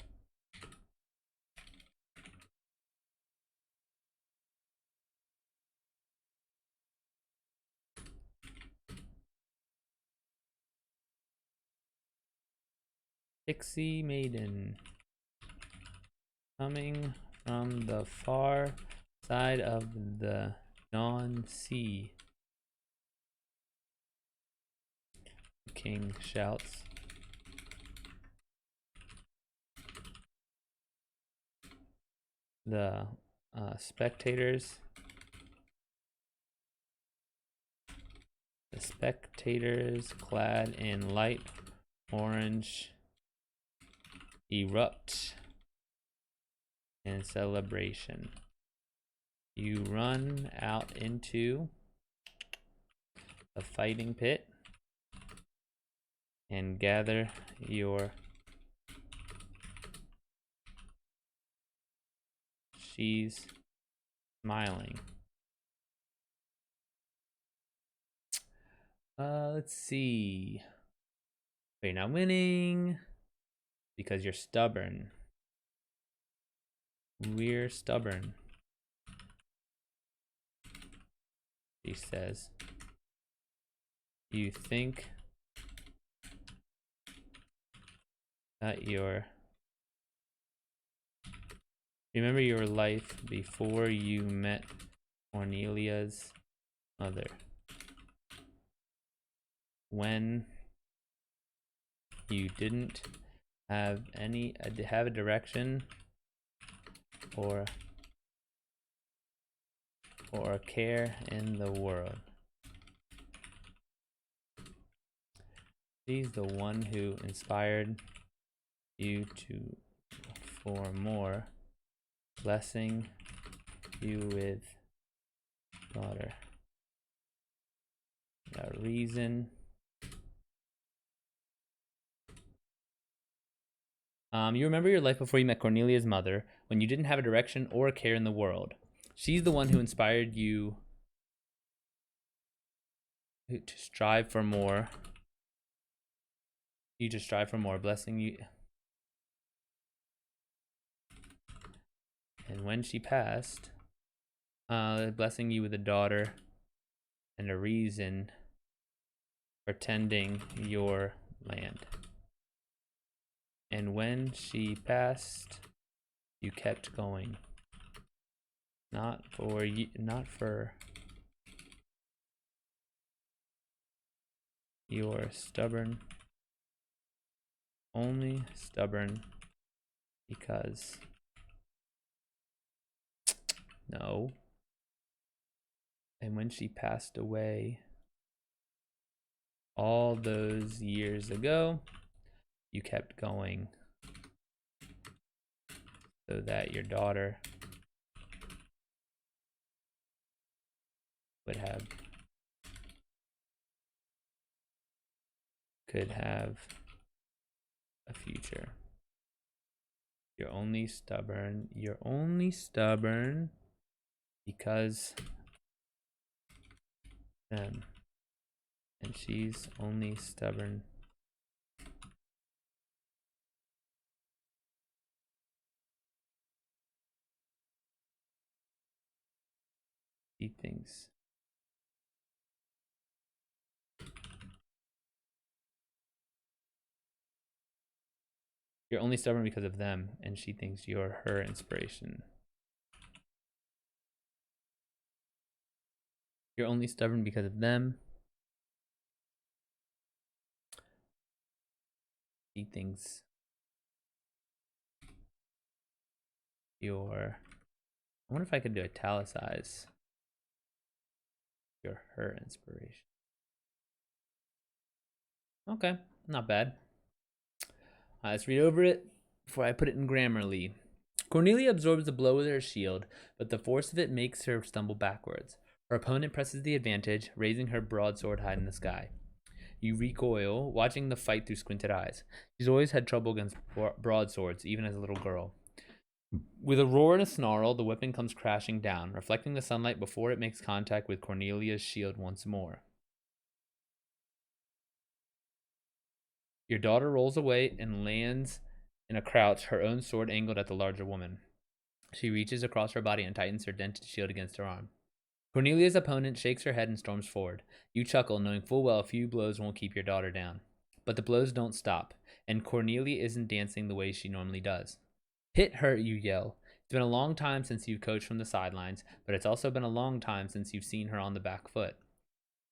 Pixie Maiden coming from the far side of the non-sea. The king shouts. The spectators clad in light orange erupt in celebration. You run out into the fighting pit and gather your she's smiling. Let's see. You're not winning because you're stubborn. We're stubborn, she says. You think that remember your life before you met Cornelia's mother. When you didn't have a direction or a care in the world. She's the one who inspired you for more, blessing you with daughter. A reason. You remember your life before you met Cornelia's mother, when you didn't have a direction or a care in the world. She's the one who inspired you to strive for more. You to strive for more, blessing you. And when she passed, blessing you with a daughter and a reason for tending your land. And when she passed, you kept going. Not for you're stubborn. Only stubborn because no. And when she passed away all those years ago, you kept going so that your daughter could have a future. You're only stubborn because them. And she's only stubborn she thinks you're only stubborn because of them, and she thinks you're her inspiration. You're only stubborn because of them. She thinks you're... I wonder if I could do italicize. You're her inspiration. Okay, not bad. Let's read over it before I put it in Grammarly. Cornelia absorbs the blow with her shield, but the force of it makes her stumble backwards. Her opponent presses the advantage, raising her broadsword high in the sky. You recoil, watching the fight through squinted eyes. She's always had trouble against broadswords, even as a little girl. With a roar and a snarl, the weapon comes crashing down, reflecting the sunlight before it makes contact with Cornelia's shield once more. Your daughter rolls away and lands in a crouch, her own sword angled at the larger woman. She reaches across her body and tightens her dented shield against her arm. Cornelia's opponent shakes her head and storms forward. You chuckle, knowing full well a few blows won't keep your daughter down. But the blows don't stop, and Cornelia isn't dancing the way she normally does. Hit her, you yell. It's been a long time since you've coached from the sidelines, but it's also been a long time since you've seen her on the back foot.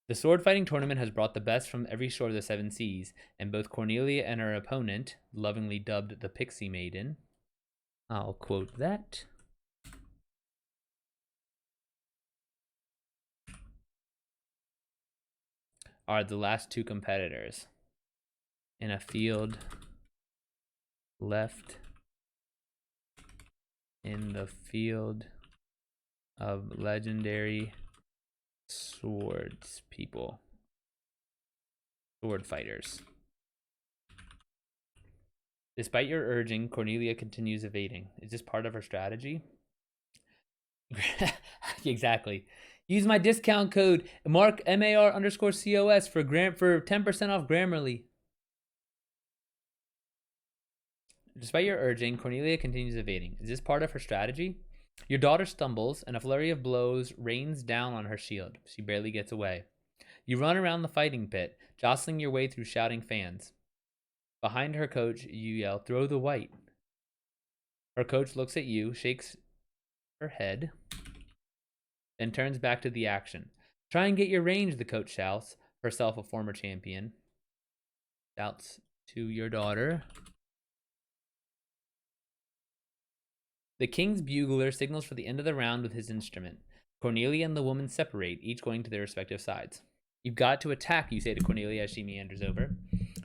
The sword fighting tournament has brought the best from every shore of the seven seas, and both Cornelia and her opponent, lovingly dubbed the Pixie Maiden, I'll quote that, are the last two competitors in a field left in the field of legendary sword fighters. Despite your urging, Cornelia continues evading. Is this part of her strategy? Exactly. Use my discount code Mark MAR_COS for 10% off Grammarly. Despite your urging, Cornelia continues evading. Is this part of her strategy? Your daughter stumbles, and a flurry of blows rains down on her shield. She barely gets away. You run around the fighting pit, jostling your way through shouting fans. Behind her coach, you yell, "Throw the white." Her coach looks at you, shakes her head, then turns back to the action. Try and get your range, the coach shouts, herself a former champion. Shouts to your daughter. The king's bugler signals for the end of the round with his instrument. Cornelia and the woman separate, each going to their respective sides. You've got to attack, you say to Cornelia as she meanders over.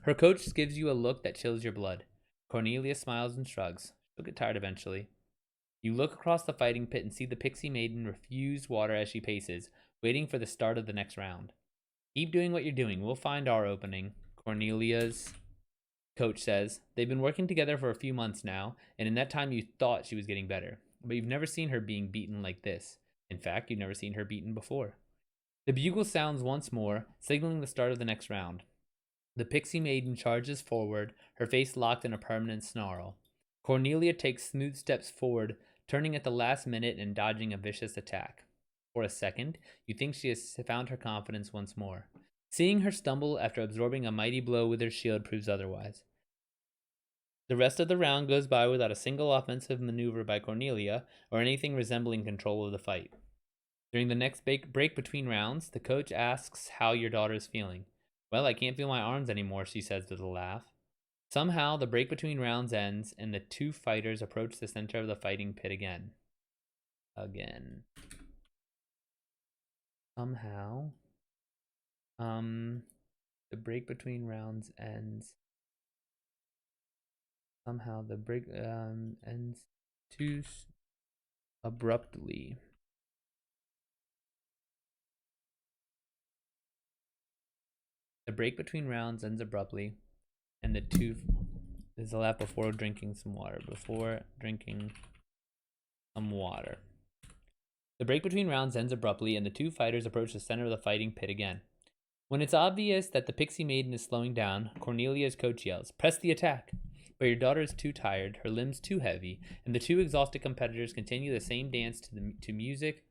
Her coach gives you a look that chills your blood. Cornelia smiles and shrugs. She'll get tired eventually. You look across the fighting pit and see the Pixie Maiden refuse water as she paces, waiting for the start of the next round. Keep doing what you're doing. We'll find our opening, Cornelia's coach says. They've been working together for a few months now, and in that time you thought she was getting better. But you've never seen her being beaten like this. In fact, you've never seen her beaten before. The bugle sounds once more, signaling the start of the next round. The Pixie Maiden charges forward, her face locked in a permanent snarl. Cornelia takes smooth steps forward, turning at the last minute and dodging a vicious attack. For a second, you think she has found her confidence once more. Seeing her stumble after absorbing a mighty blow with her shield proves otherwise. The rest of the round goes by without a single offensive maneuver by Cornelia or anything resembling control of the fight. During the next break between rounds, the coach asks how your daughter is feeling. Well, I can't feel my arms anymore, she says with a laugh. Somehow, the break between rounds ends, and the two fighters approach the center of the fighting pit again. Somehow, the break between rounds ends. Somehow, the break ends too abruptly. The break between rounds ends abruptly, and the two... There's a lap before drinking some water. The break between rounds ends abruptly, and the two fighters approach the center of the fighting pit again. When it's obvious that the Pixie Maiden is slowing down, Cornelia's coach yells, "Press the attack!" But your daughter is too tired, her limbs too heavy, and the two exhausted competitors continue the same dance to music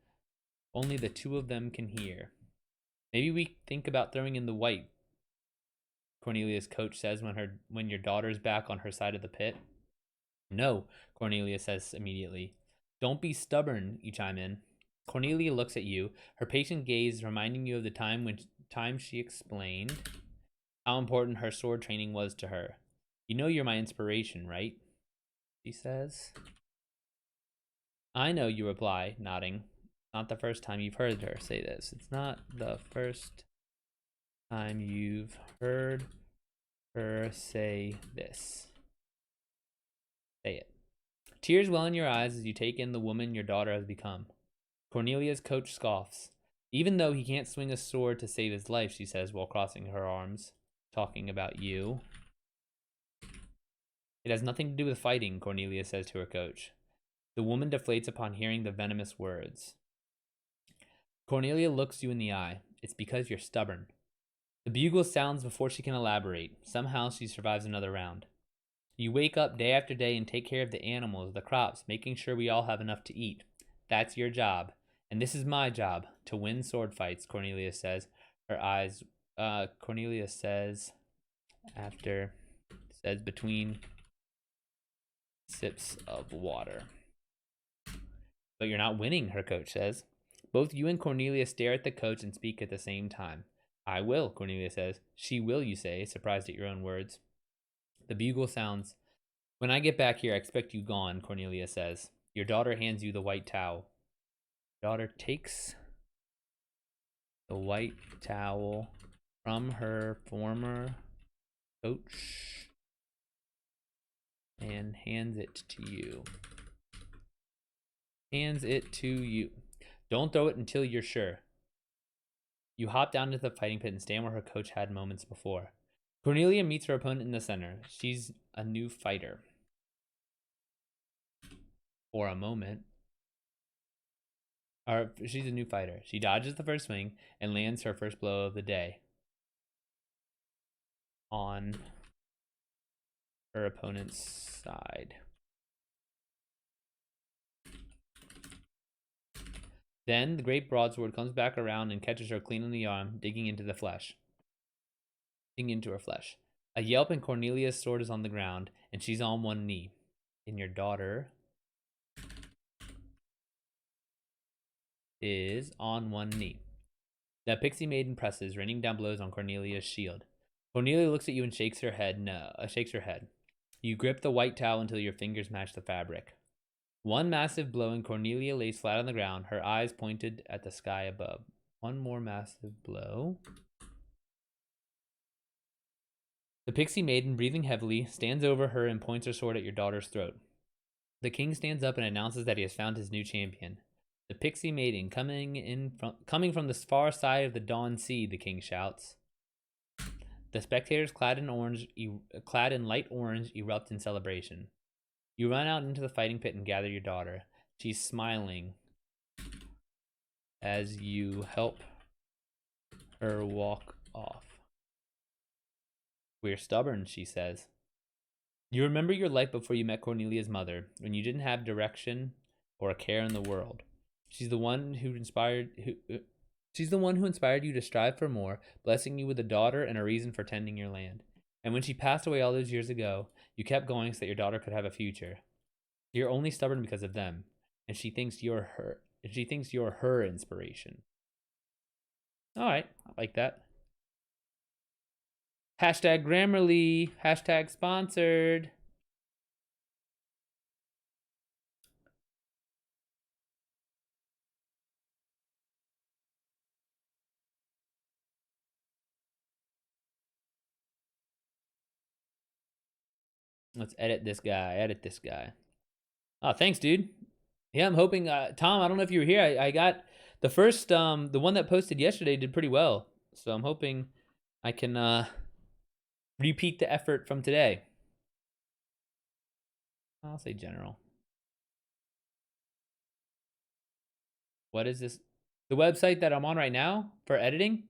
only the two of them can hear. Maybe we think about throwing in the white, Cornelia's coach says when your daughter's back on her side of the pit. No, Cornelia says immediately. Don't be stubborn, you chime in. Cornelia looks at you, her patient gaze reminding you of the time she explained how important her sword training was to her. You know you're my inspiration, right? She says. I know, you reply, nodding. Not the first time you've heard her say this. It's not the first time you've heard her say this. Say it. Tears well in your eyes as you take in the woman your daughter has become. Cornelia's coach scoffs. Even though he can't swing a sword to save his life, she says while crossing her arms, talking about you. It has nothing to do with fighting, Cornelia says to her coach. The woman deflates upon hearing the venomous words. Cornelia looks you in the eye. It's because you're stubborn. The bugle sounds before she can elaborate. Somehow she survives another round. You wake up day after day and take care of the animals, the crops, making sure we all have enough to eat. That's your job. And this is my job, to win sword fights, Cornelia says. Her eyes, Cornelia says, says between sips of water. But you're not winning, her coach says. Both you and Cornelia stare at the coach and speak at the same time. I will, Cornelia says. She will, you say, surprised at your own words. The bugle sounds. When I get back here, I expect you gone, Cornelia says. Your daughter hands you the white towel. Daughter takes the white towel from her former coach and hands it to you. Hands it to you. Don't throw it until you're sure. You hop down into the fighting pit and stand where her coach had moments before. Cornelia meets her opponent in the center. She's a new fighter. For a moment. She's a new fighter. She dodges the first swing and lands her first blow of the day on her opponent's side. Then the great broadsword comes back around and catches her clean on the arm, digging into her flesh. A yelp and Cornelia's sword is on the ground, and she's on one knee. And your daughter is on one knee. The pixie maiden presses, raining down blows on Cornelia's shield. Cornelia looks at you and shakes her head. Shakes her head. You grip the white towel until your fingers match the fabric. One massive blow and Cornelia lays flat on the ground, her eyes pointed at the sky above. One more massive blow. The pixie maiden, breathing heavily, stands over her and points her sword at your daughter's throat. The king stands up and announces that he has found his new champion. The pixie maiden, coming from the far side of the Dawn Sea, the king shouts. The spectators, clad in light orange, erupt in celebration. You run out into the fighting pit and gather your daughter. She's smiling as you help her walk off. We're stubborn, she says. You remember your life before you met Cornelia's mother, when you didn't have direction or a care in the world. She's the one who inspired you to strive for more, blessing you with a daughter and a reason for tending your land. And when she passed away all those years ago, you kept going so that your daughter could have a future. You're only stubborn because of them, and she thinks you're her. She thinks you're her inspiration. All right, I like that. Hashtag Grammarly. Hashtag sponsored. Let's edit this guy. Oh, thanks, dude. Yeah, I'm hoping, Tom, I don't know if you were here. I got the first, the one that posted yesterday did pretty well. So I'm hoping I can repeat the effort from today. I'll say general. What is this? The website that I'm on right now for editing?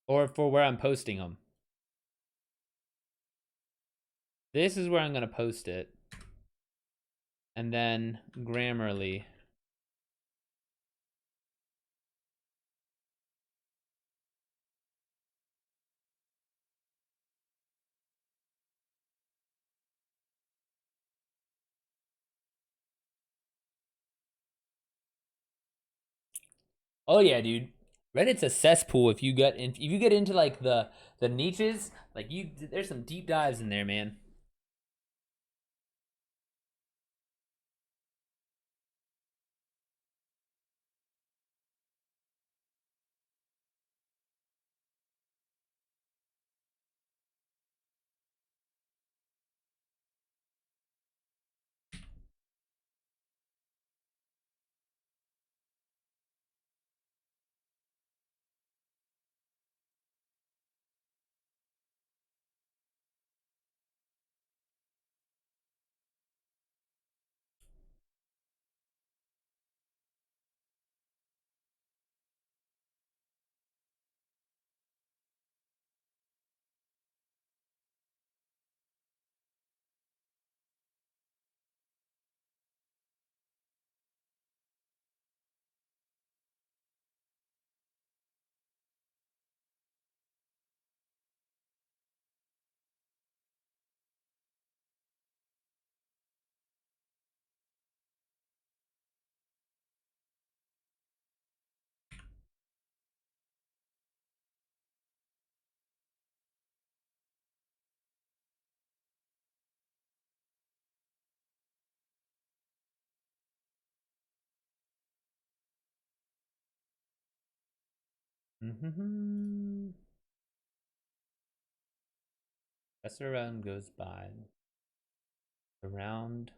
Or for where I'm posting them? This is where I'm going to post it. And then Grammarly. Oh yeah, dude. Reddit's a cesspool if you get into like the niches, like there's some deep dives in there, man. Mm-hmm. Rest of the round goes by. The round.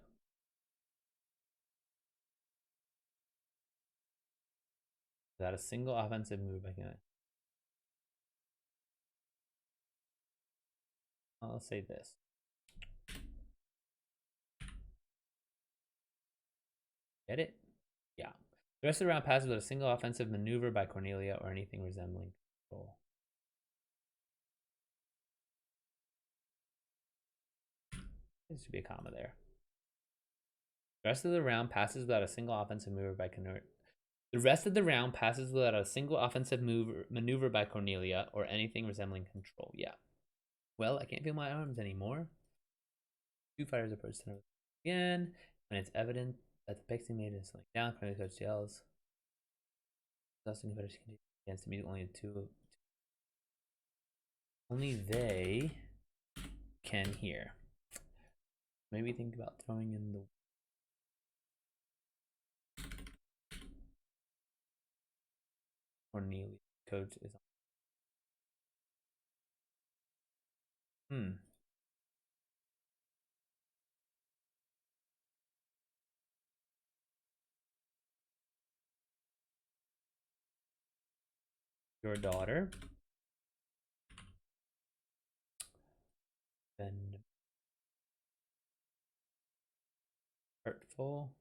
Without a single offensive move, I can. I'll say this. Get it? Yeah. The rest of the round passes without a single offensive maneuver by Cornelia or anything resembling control. There should be a comma there. The rest of the round passes without a single offensive maneuver by Cornelia. The rest of the round passes without a single offensive maneuver by Cornelia or anything resembling control. Yeah. Well, I can't feel my arms anymore. Two fighters approach center again. When it's evident that the pixie made is slowing down, Cornelia coach yells. Dustin fighters can against immediately only two. Only they can hear. Maybe think about throwing in the Cornelia coach is on. Your daughter. Then hurtful.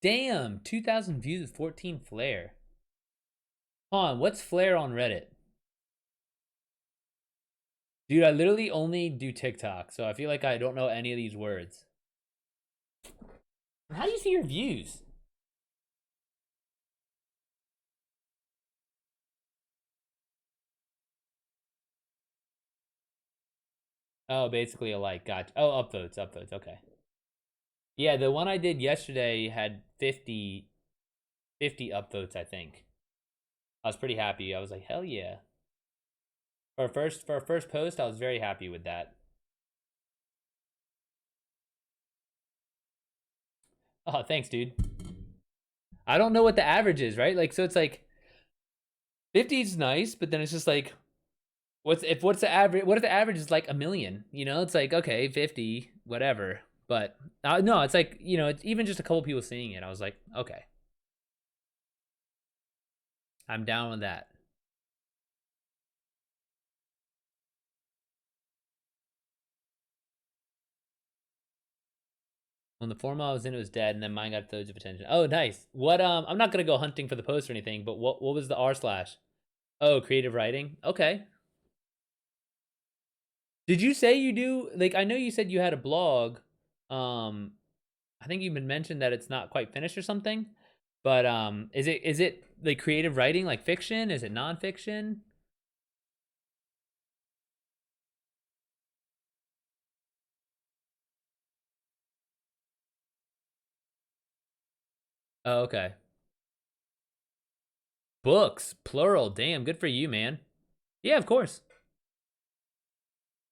Damn, 2,000 views with 14 flare. Hold on, what's flare on Reddit? Dude, I literally only do TikTok, so I feel like I don't know any of these words. How do you see your views? Oh, basically a like. Gotcha. Oh, upvotes, upvotes. Okay. Yeah, the one I did yesterday had 50 upvotes, I think. I was pretty happy. I was like, hell yeah. For a first post, I was very happy with that. Oh, thanks, dude. I don't know what the average is, right? Like, so it's like 50 is nice, but then it's just like, what's the average? What if the average is like a million? You know, it's like okay, 50, whatever. But no, it's like it's even just a couple people seeing it. I was like, okay, I'm down with that. When the form I was in it was dead, and then mine got loads of attention. Oh, nice. What? I'm not gonna go hunting for the post or anything, but what was the r slash? Oh, creative writing. Okay. Did you say you do like? I know you said you had a blog. Um, I think you've been mentioned that it's not quite finished or something. But is it like creative writing, like fiction? Is it nonfiction? Oh, okay. Books, plural. Damn, good for you, man. Yeah, of course.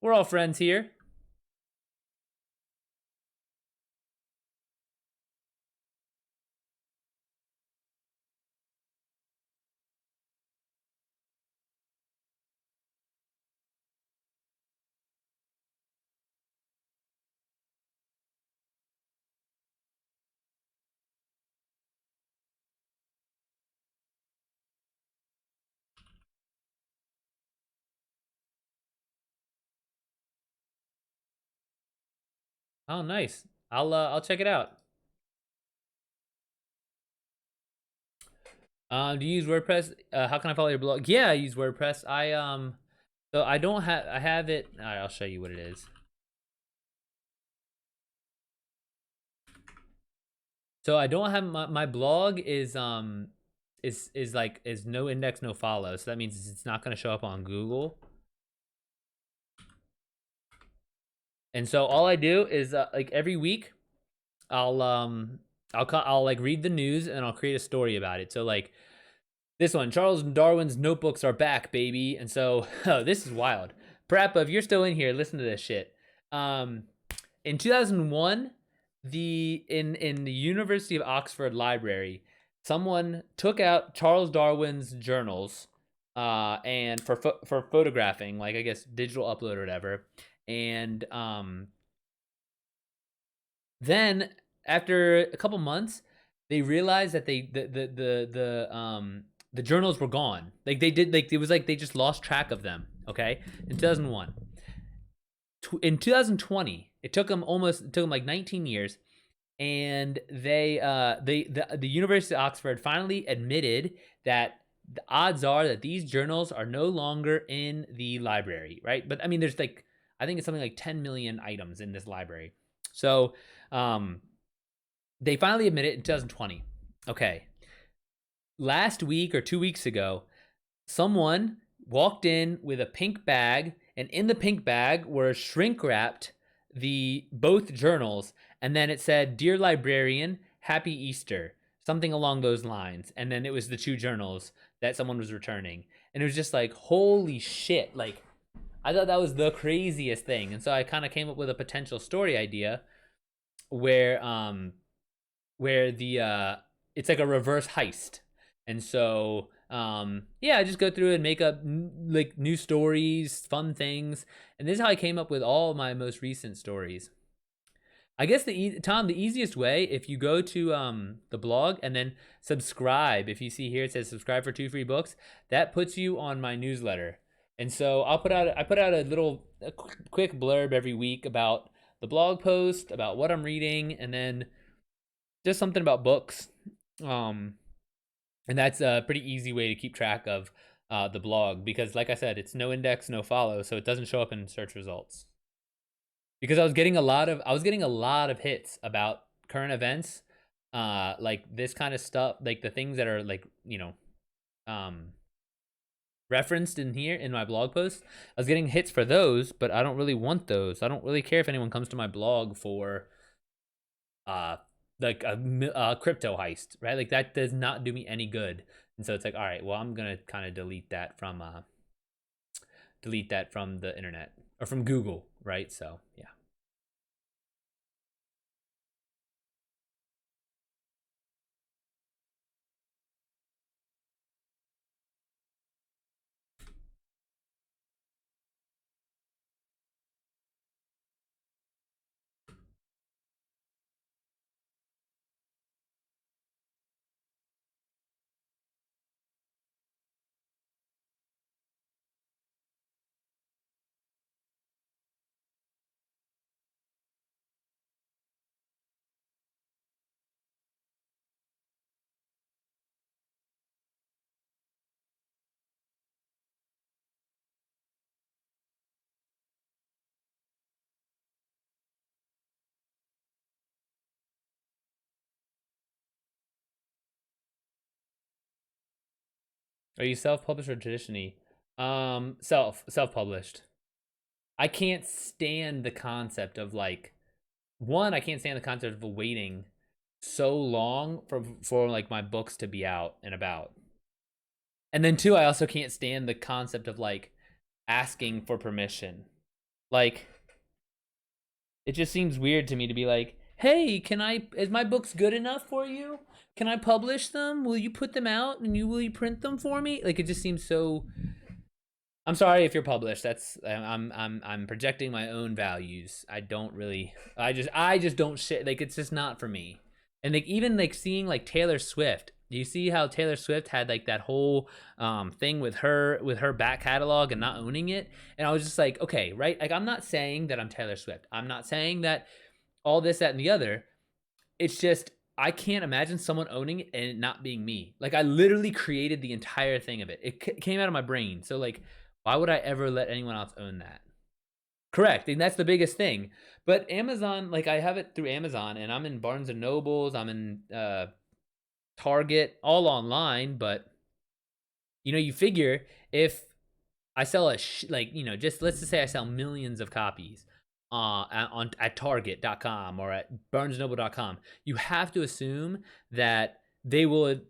We're all friends here. Oh, nice. I'll check it out. Do you use WordPress? How can I follow your blog? Yeah, I use WordPress. So I don't have I have it. All right, I'll show you what it is. So I don't have my blog is like is no index, no follow. So that means it's not going to show up on Google. And so all I do is like every week I'll like read the news and I'll create a story about it. So like this one, Charles Darwin's notebooks are back, baby. And so oh, this is wild. Prep, if you're still in here, listen to this shit. In 2001, In the University of Oxford library, someone took out Charles Darwin's journals, and for photographing, like I guess digital upload or whatever, and then after a couple months, they realized that the journals were gone. Like they did, like it was like they just lost track of them. Okay, in 2001. In 2020, it took them like 19 years, and the University of Oxford finally admitted that the odds are that these journals are no longer in the library, right? But I mean, there's like, I think it's something like 10 million items in this library. So um, they finally admit it in 2020. Okay, last week or 2 weeks ago, someone walked in with a pink bag, and in the pink bag were shrink wrapped the both journals, and then it said, "Dear librarian, happy Easter," something along those lines. And then it was the two journals that someone was returning, and it was just like, holy shit! Like, I thought that was the craziest thing, and so I kind of came up with a potential story idea where the it's like a reverse heist. And so yeah, I just go through and make up like new stories, fun things, and this is how I came up with all my most recent stories. I guess the easiest way, if you go to the blog and then subscribe, if you see here it says subscribe for 2 free books, that puts you on my newsletter. And so I put out a quick blurb every week about the blog post, about what I'm reading, and then just something about books. And that's a pretty easy way to keep track of the blog, because like I said, it's no index, no follow, so it doesn't show up in search results. Because I was getting a lot of hits about current events, like this kind of stuff, like the things that are like, referenced in here in my blog post. I was getting hits for those, but I don't really want those. I don't really care if anyone comes to my blog for like a crypto heist, right? Like that does not do me any good. And so it's like, all right, well, I'm gonna kind of delete that from the internet or from Google, right? So yeah. Are you self-published or traditionally? Self-published. I can't stand the concept of like, one, I can't stand the concept of waiting so long for like my books to be out and about. And then two, I also can't stand the concept of like asking for permission. Like, it just seems weird to me to be like, "Hey, is my books good enough for you? Can I publish them? Will you put them out and will you print them for me?" Like, it just seems so. I'm sorry if you're published. That's I'm projecting my own values. I don't really. I just don't share. Like, it's just not for me. And like, even like seeing like Taylor Swift. Do you see how Taylor Swift had like that whole thing with her back catalog and not owning it? And I was just like, okay, right? Like, I'm not saying that I'm Taylor Swift. I'm not saying that all this, that, and the other. It's just, I can't imagine someone owning it and it not being me. Like, I literally created the entire thing of it. It came out of my brain. So like, why would I ever let anyone else own that? Correct, and that's the biggest thing. But Amazon, like, I have it through Amazon, and I'm in Barnes and Nobles, I'm in Target, all online. But you figure if I sell just let's just say I sell millions of copies at Target.com or at BarnesandNoble.com, you have to assume that they will.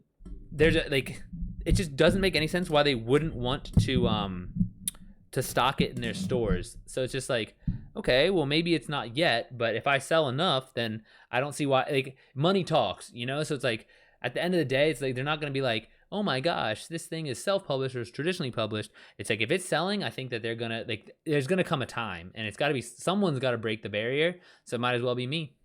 It just doesn't make any sense why they wouldn't want to stock it in their stores. So it's just like, okay, well maybe it's not yet, but if I sell enough, then I don't see why. Like money talks, you know. So it's like at the end of the day, it's like they're not going to be like, oh my gosh, this thing is self-published or is traditionally published. It's like if it's selling, I think that they're gonna like there's gonna come a time, and it's got to be someone's got to break the barrier. So it might as well be me.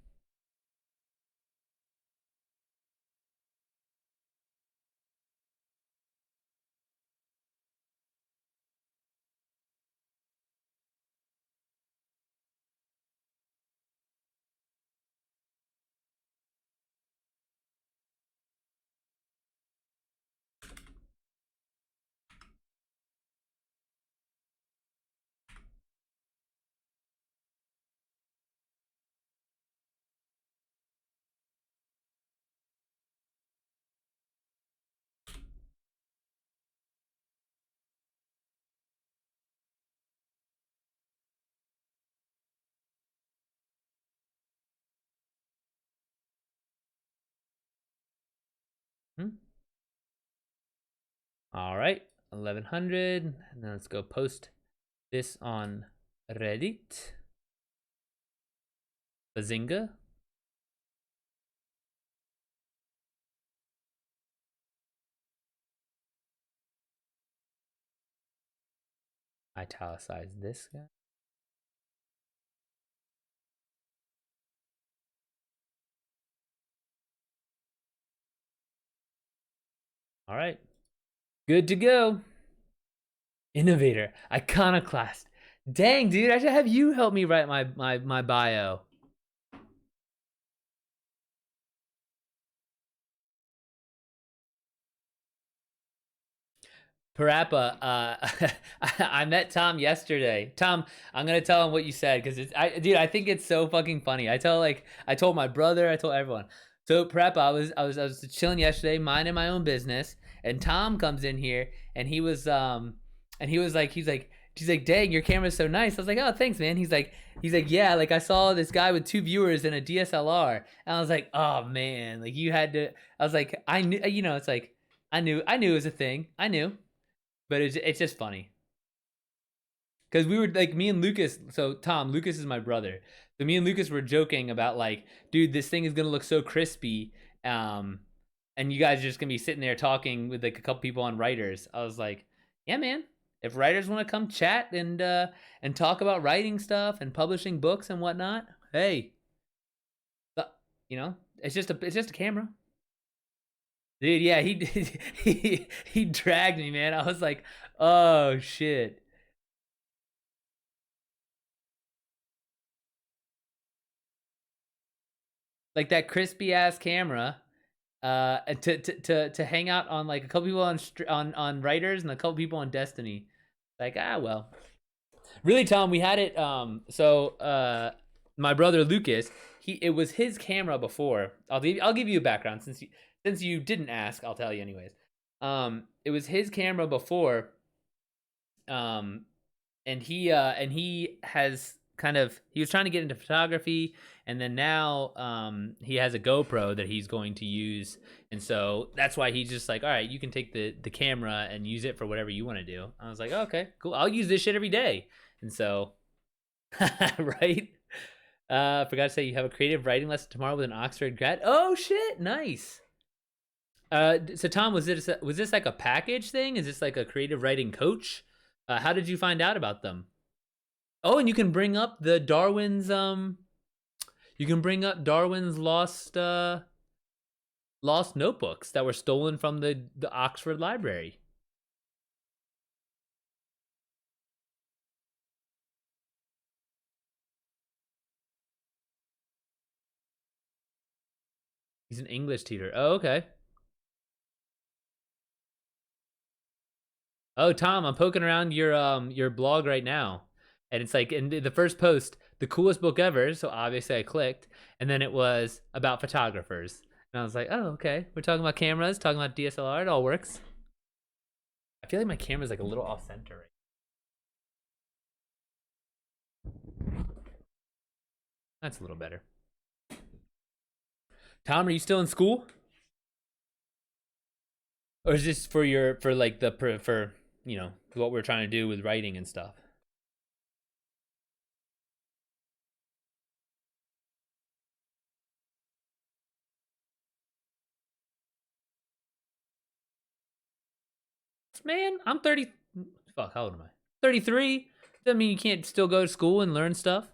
Hmm? All right, 1100. And then let's go post this on Reddit. Bazinga. Italicize this guy. All right, good to go. Innovator, iconoclast. Dang, dude, I should have you help me write my bio. Parappa, I met Tom yesterday. Tom, I'm gonna tell him what you said because dude, I think it's so fucking funny. I told my brother, I told everyone. So Parappa, I was chilling yesterday, minding my own business, and Tom comes in here, and he's like, dang, your camera's so nice. I was like, oh, thanks, man. He's like, yeah, like I saw this guy with two viewers and a DSLR, and I was like, oh man, like you had to. I was like, I knew, it's like I knew it was a thing. I knew. But it's just funny because we were like me and Lucas. So Tom, Lucas is my brother. So me and Lucas were joking about like, dude, this thing is gonna look so crispy, um, and you guys are just gonna be sitting there talking with like a couple people on writers. I was like, yeah, man. If writers want to come chat and talk about writing stuff and publishing books and whatnot, hey, it's just a camera. Dude, yeah, he he dragged me, man. I was like, oh shit. Like that crispy ass camera to hang out on like a couple people on writers and a couple people on Destiny. Like well, really, Tom, we had it. My brother Lucas, it was his camera before. I'll give you a background since you didn't ask. I'll tell you anyways. It was his camera before. Um, and he has he was trying to get into photography, and then now he has a GoPro that he's going to use, and so that's why he's just like, all right, you can take the camera and use it for whatever you want to do. I was like, oh, okay, cool, I'll use this shit every day. And so right. Forgot to say you have a creative writing lesson tomorrow with an Oxford grad. Oh shit, nice. So Tom, was this like a package thing? Is this like a creative writing coach? How did you find out about them? Oh, and you can bring up the Darwin's you can bring up Darwin's lost notebooks that were stolen from the Oxford Library. He's an English tutor. Oh, okay. Oh, Tom, I'm poking around your blog right now. And it's like in the first post, the coolest book ever. So obviously I clicked, and then it was about photographers. And I was like, oh, okay. We're talking about cameras, talking about DSLR. It all works. I feel like my camera's like a little off center right. That's a little better. Tom, are you still in school? Or is this for like for what we're trying to do with writing and stuff? Man, I'm 30. Fuck, how old am I? 33. Doesn't mean you can't still go to school and learn stuff.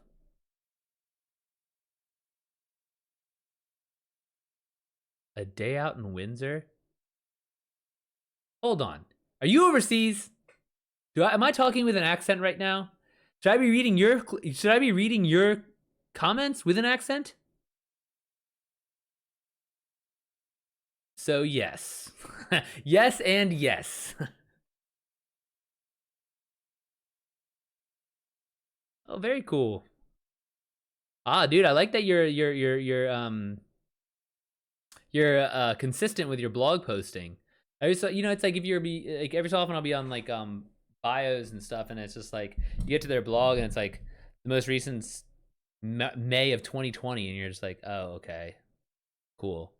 A day out in Windsor? Hold on. Are you overseas? Am I talking with an accent right now? Should I be reading your comments with an accent? So yes. Yes and yes. Oh, very cool. Ah, dude, I like that you're consistent with your blog posting. I just, it's like if you're like every so often I'll be on like bios and stuff, and it's just like you get to their blog and it's like the most recent May of 2020, and you're just like, oh, okay, cool,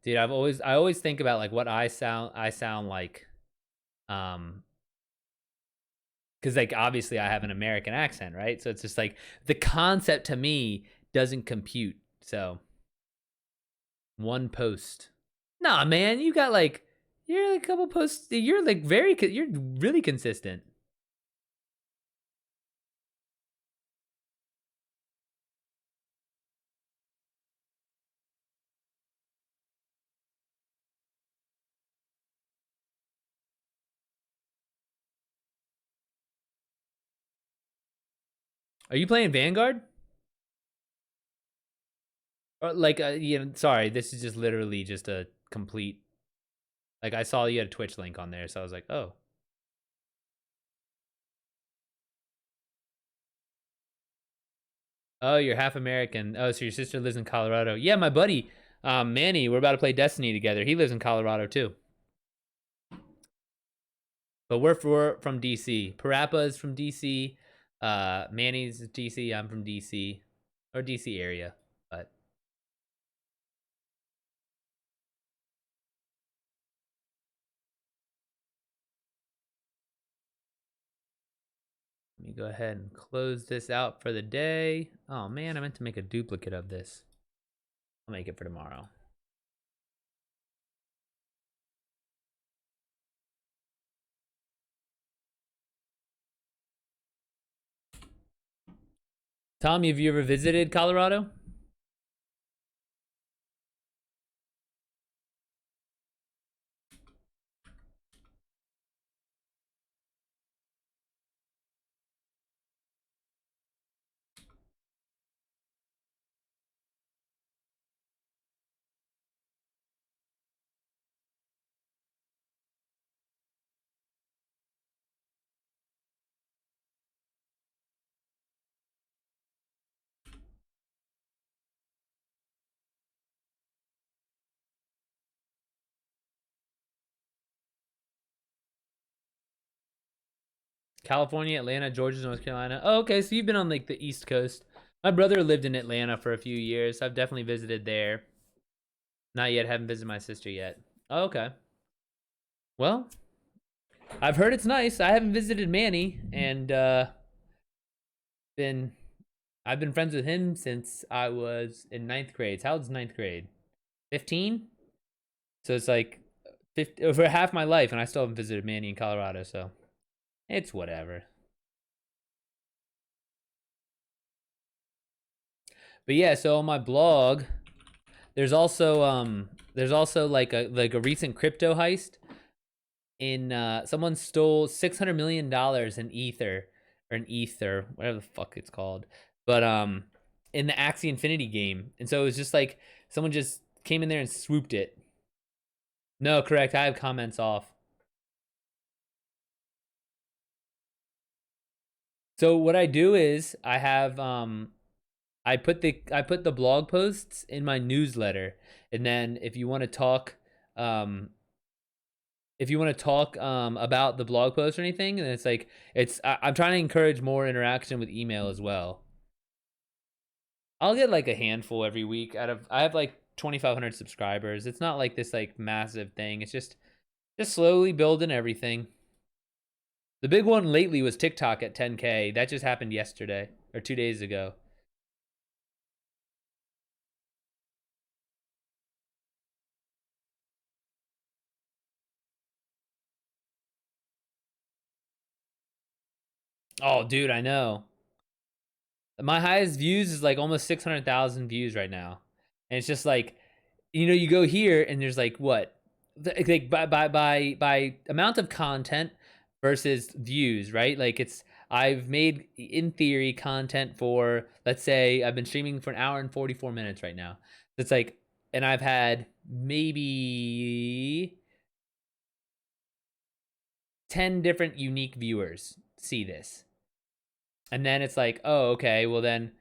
dude. I always think about like what I sound like, um, because like obviously I have an American accent, right? So it's just like the concept to me doesn't compute. So one post. Nah, man, you got like you're like a couple posts. You're like you're really consistent. Are you playing Vanguard? Or like sorry, this is just literally just a complete. Like I saw you had a Twitch link on there, so I was like, oh. Oh, you're half American. Oh, so your sister lives in Colorado. Yeah, my buddy, Manny, we're about to play Destiny together. He lives in Colorado too. But we're from DC. Parappa is from DC. Manny's DC. I'm from DC, or DC area. But let me go ahead and close this out for the day. Oh man, I meant to make a duplicate of this. I'll make it for tomorrow. Tommy, have you ever visited Colorado? California, Atlanta, Georgia, North Carolina. Oh, okay, so you've been on like the East Coast. My brother lived in Atlanta for a few years. I've definitely visited there. Not yet. Haven't visited my sister yet. Oh, okay. Well, I've heard it's nice. I haven't visited Manny, and been I've been friends with him since I was in ninth grade. How old's ninth grade? 15. So it's like 50, over half my life, and I still haven't visited Manny in Colorado. So it's whatever. But yeah, so on my blog, there's also like a recent crypto heist in someone stole $600 million in ether or an ether, whatever the fuck it's called. But in the Axie Infinity game. And so it was just like someone just came in there and swooped it. No, correct. I have comments off. So what I do is I have I put the blog posts in my newsletter, and then um if you want to talk about the blog post or anything, then it's like I'm trying to encourage more interaction with email as well. I'll get like a handful every week out of I have like 2,500 subscribers. It's not like this like massive thing. It's just slowly building everything. The big one lately was TikTok at 10K. That just happened yesterday or 2 days ago. Oh, dude, I know. My highest views is like almost 600,000 views right now, and it's just like, you go here and there's like what, like by amount of content versus views, right? Like I've made in theory content for, let's say I've been streaming for an hour and 44 minutes right now. It's like, and I've had maybe 10 different unique viewers see this. And then it's like, oh, okay, well then,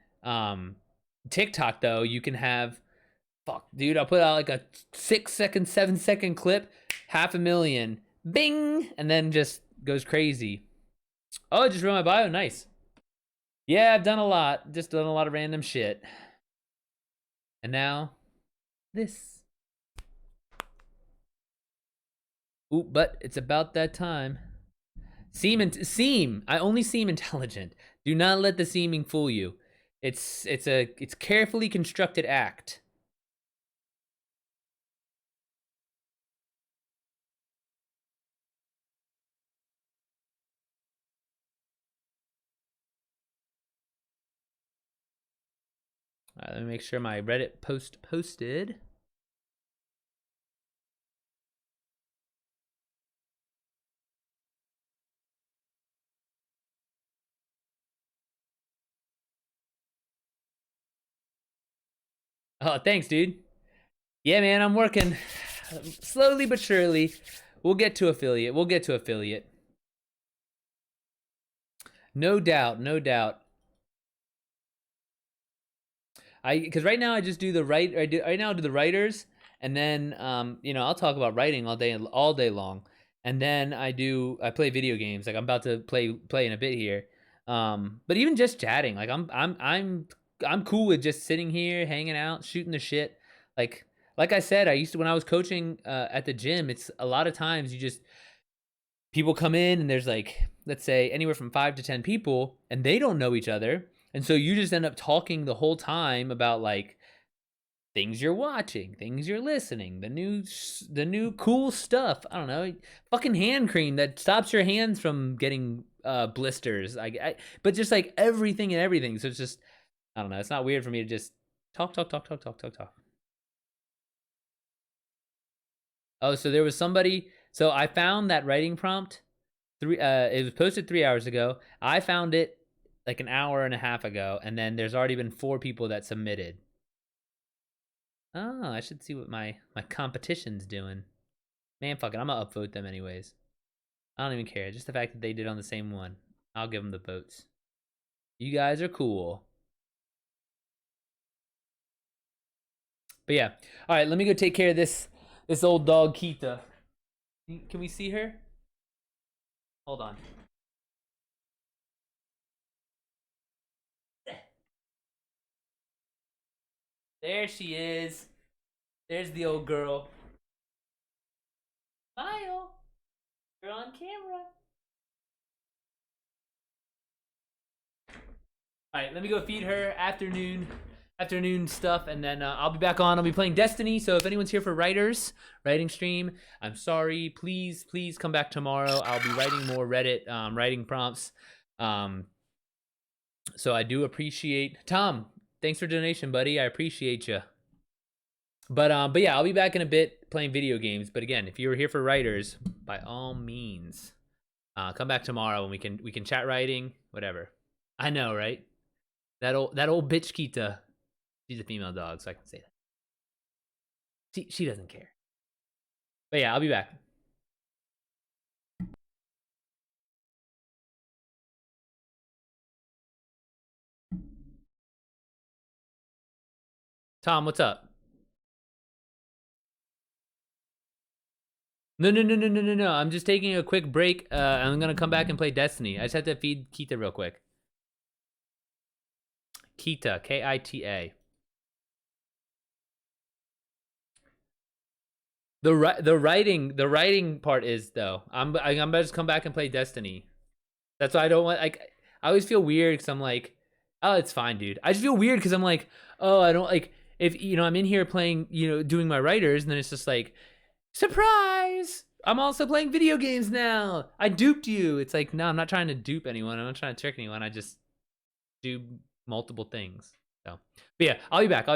TikTok though, you can have, fuck, dude, I'll put out like a 6 second, 7 second clip, 500,000, bing, and then just goes crazy. Oh, I just wrote my bio, nice. Yeah, I've done a lot, just done a lot of random shit. And now, this. Ooh, but it's about that time. Seem. I only seem intelligent. Do not let the seeming fool you. It's carefully constructed act. All right, let me make sure my Reddit post posted. Oh, thanks, dude. Yeah, man, I'm working slowly but surely. We'll get to affiliate. We'll get to affiliate. No doubt, no doubt. Because right now I just do the right now I do the writers, and then I'll talk about writing all day long, and then I play video games, like I'm about to play in a bit here. But even just chatting, like I'm cool with just sitting here, hanging out, shooting the shit. Like I said, I used to, when I was coaching at the gym. It's a lot of times you just, people come in and there's like, let's say anywhere from 5 to 10 people, and they don't know each other, and so you just end up talking the whole time about like things you're watching, things you're listening, the new cool stuff. I don't know, fucking hand cream that stops your hands from getting blisters. But just like everything and everything. So it's just, I don't know. It's not weird for me to just talk. Oh, so there was somebody. So I found that writing prompt. It was posted 3 hours ago. I found it like an hour and a half ago, and then there's already been 4 people that submitted. Oh, I should see what my competition's doing. Man, fuck it, I'm gonna upvote them anyways. I don't even care. Just the fact that they did on the same one, I'll give them the votes. You guys are cool. But yeah, all right. Let me go take care of this old dog Kita. Can we see her? Hold on. There she is. There's the old girl. Smile. You're on camera. All right, let me go feed her afternoon stuff, and then I'll be back on. I'll be playing Destiny. So if anyone's here for writing stream, I'm sorry. Please come back tomorrow. I'll be writing more Reddit writing prompts. So I do appreciate Tom. Thanks for donation, buddy. I appreciate you. But yeah, I'll be back in a bit playing video games. But again, if you were here for writers, by all means, come back tomorrow and we can chat writing, whatever. I know, right? That old bitch Kita. She's a female dog, so I can say that. She doesn't care. But yeah, I'll be back. Tom, what's up? No. I'm just taking a quick break. I'm gonna come back and play Destiny. I just have to feed Kita real quick. Kita, Kita. The writing part is though. I'm about to just come back and play Destiny. That's why I don't want, like, I always feel weird because I'm like, oh, it's fine, dude. I just feel weird because I'm like, oh, I don't like, if I'm in here playing, doing my writers, and then it's just like, surprise! I'm also playing video games now. I duped you. It's like, no, I'm not trying to dupe anyone. I'm not trying to trick anyone. I just do multiple things. So, but yeah, I'll be back.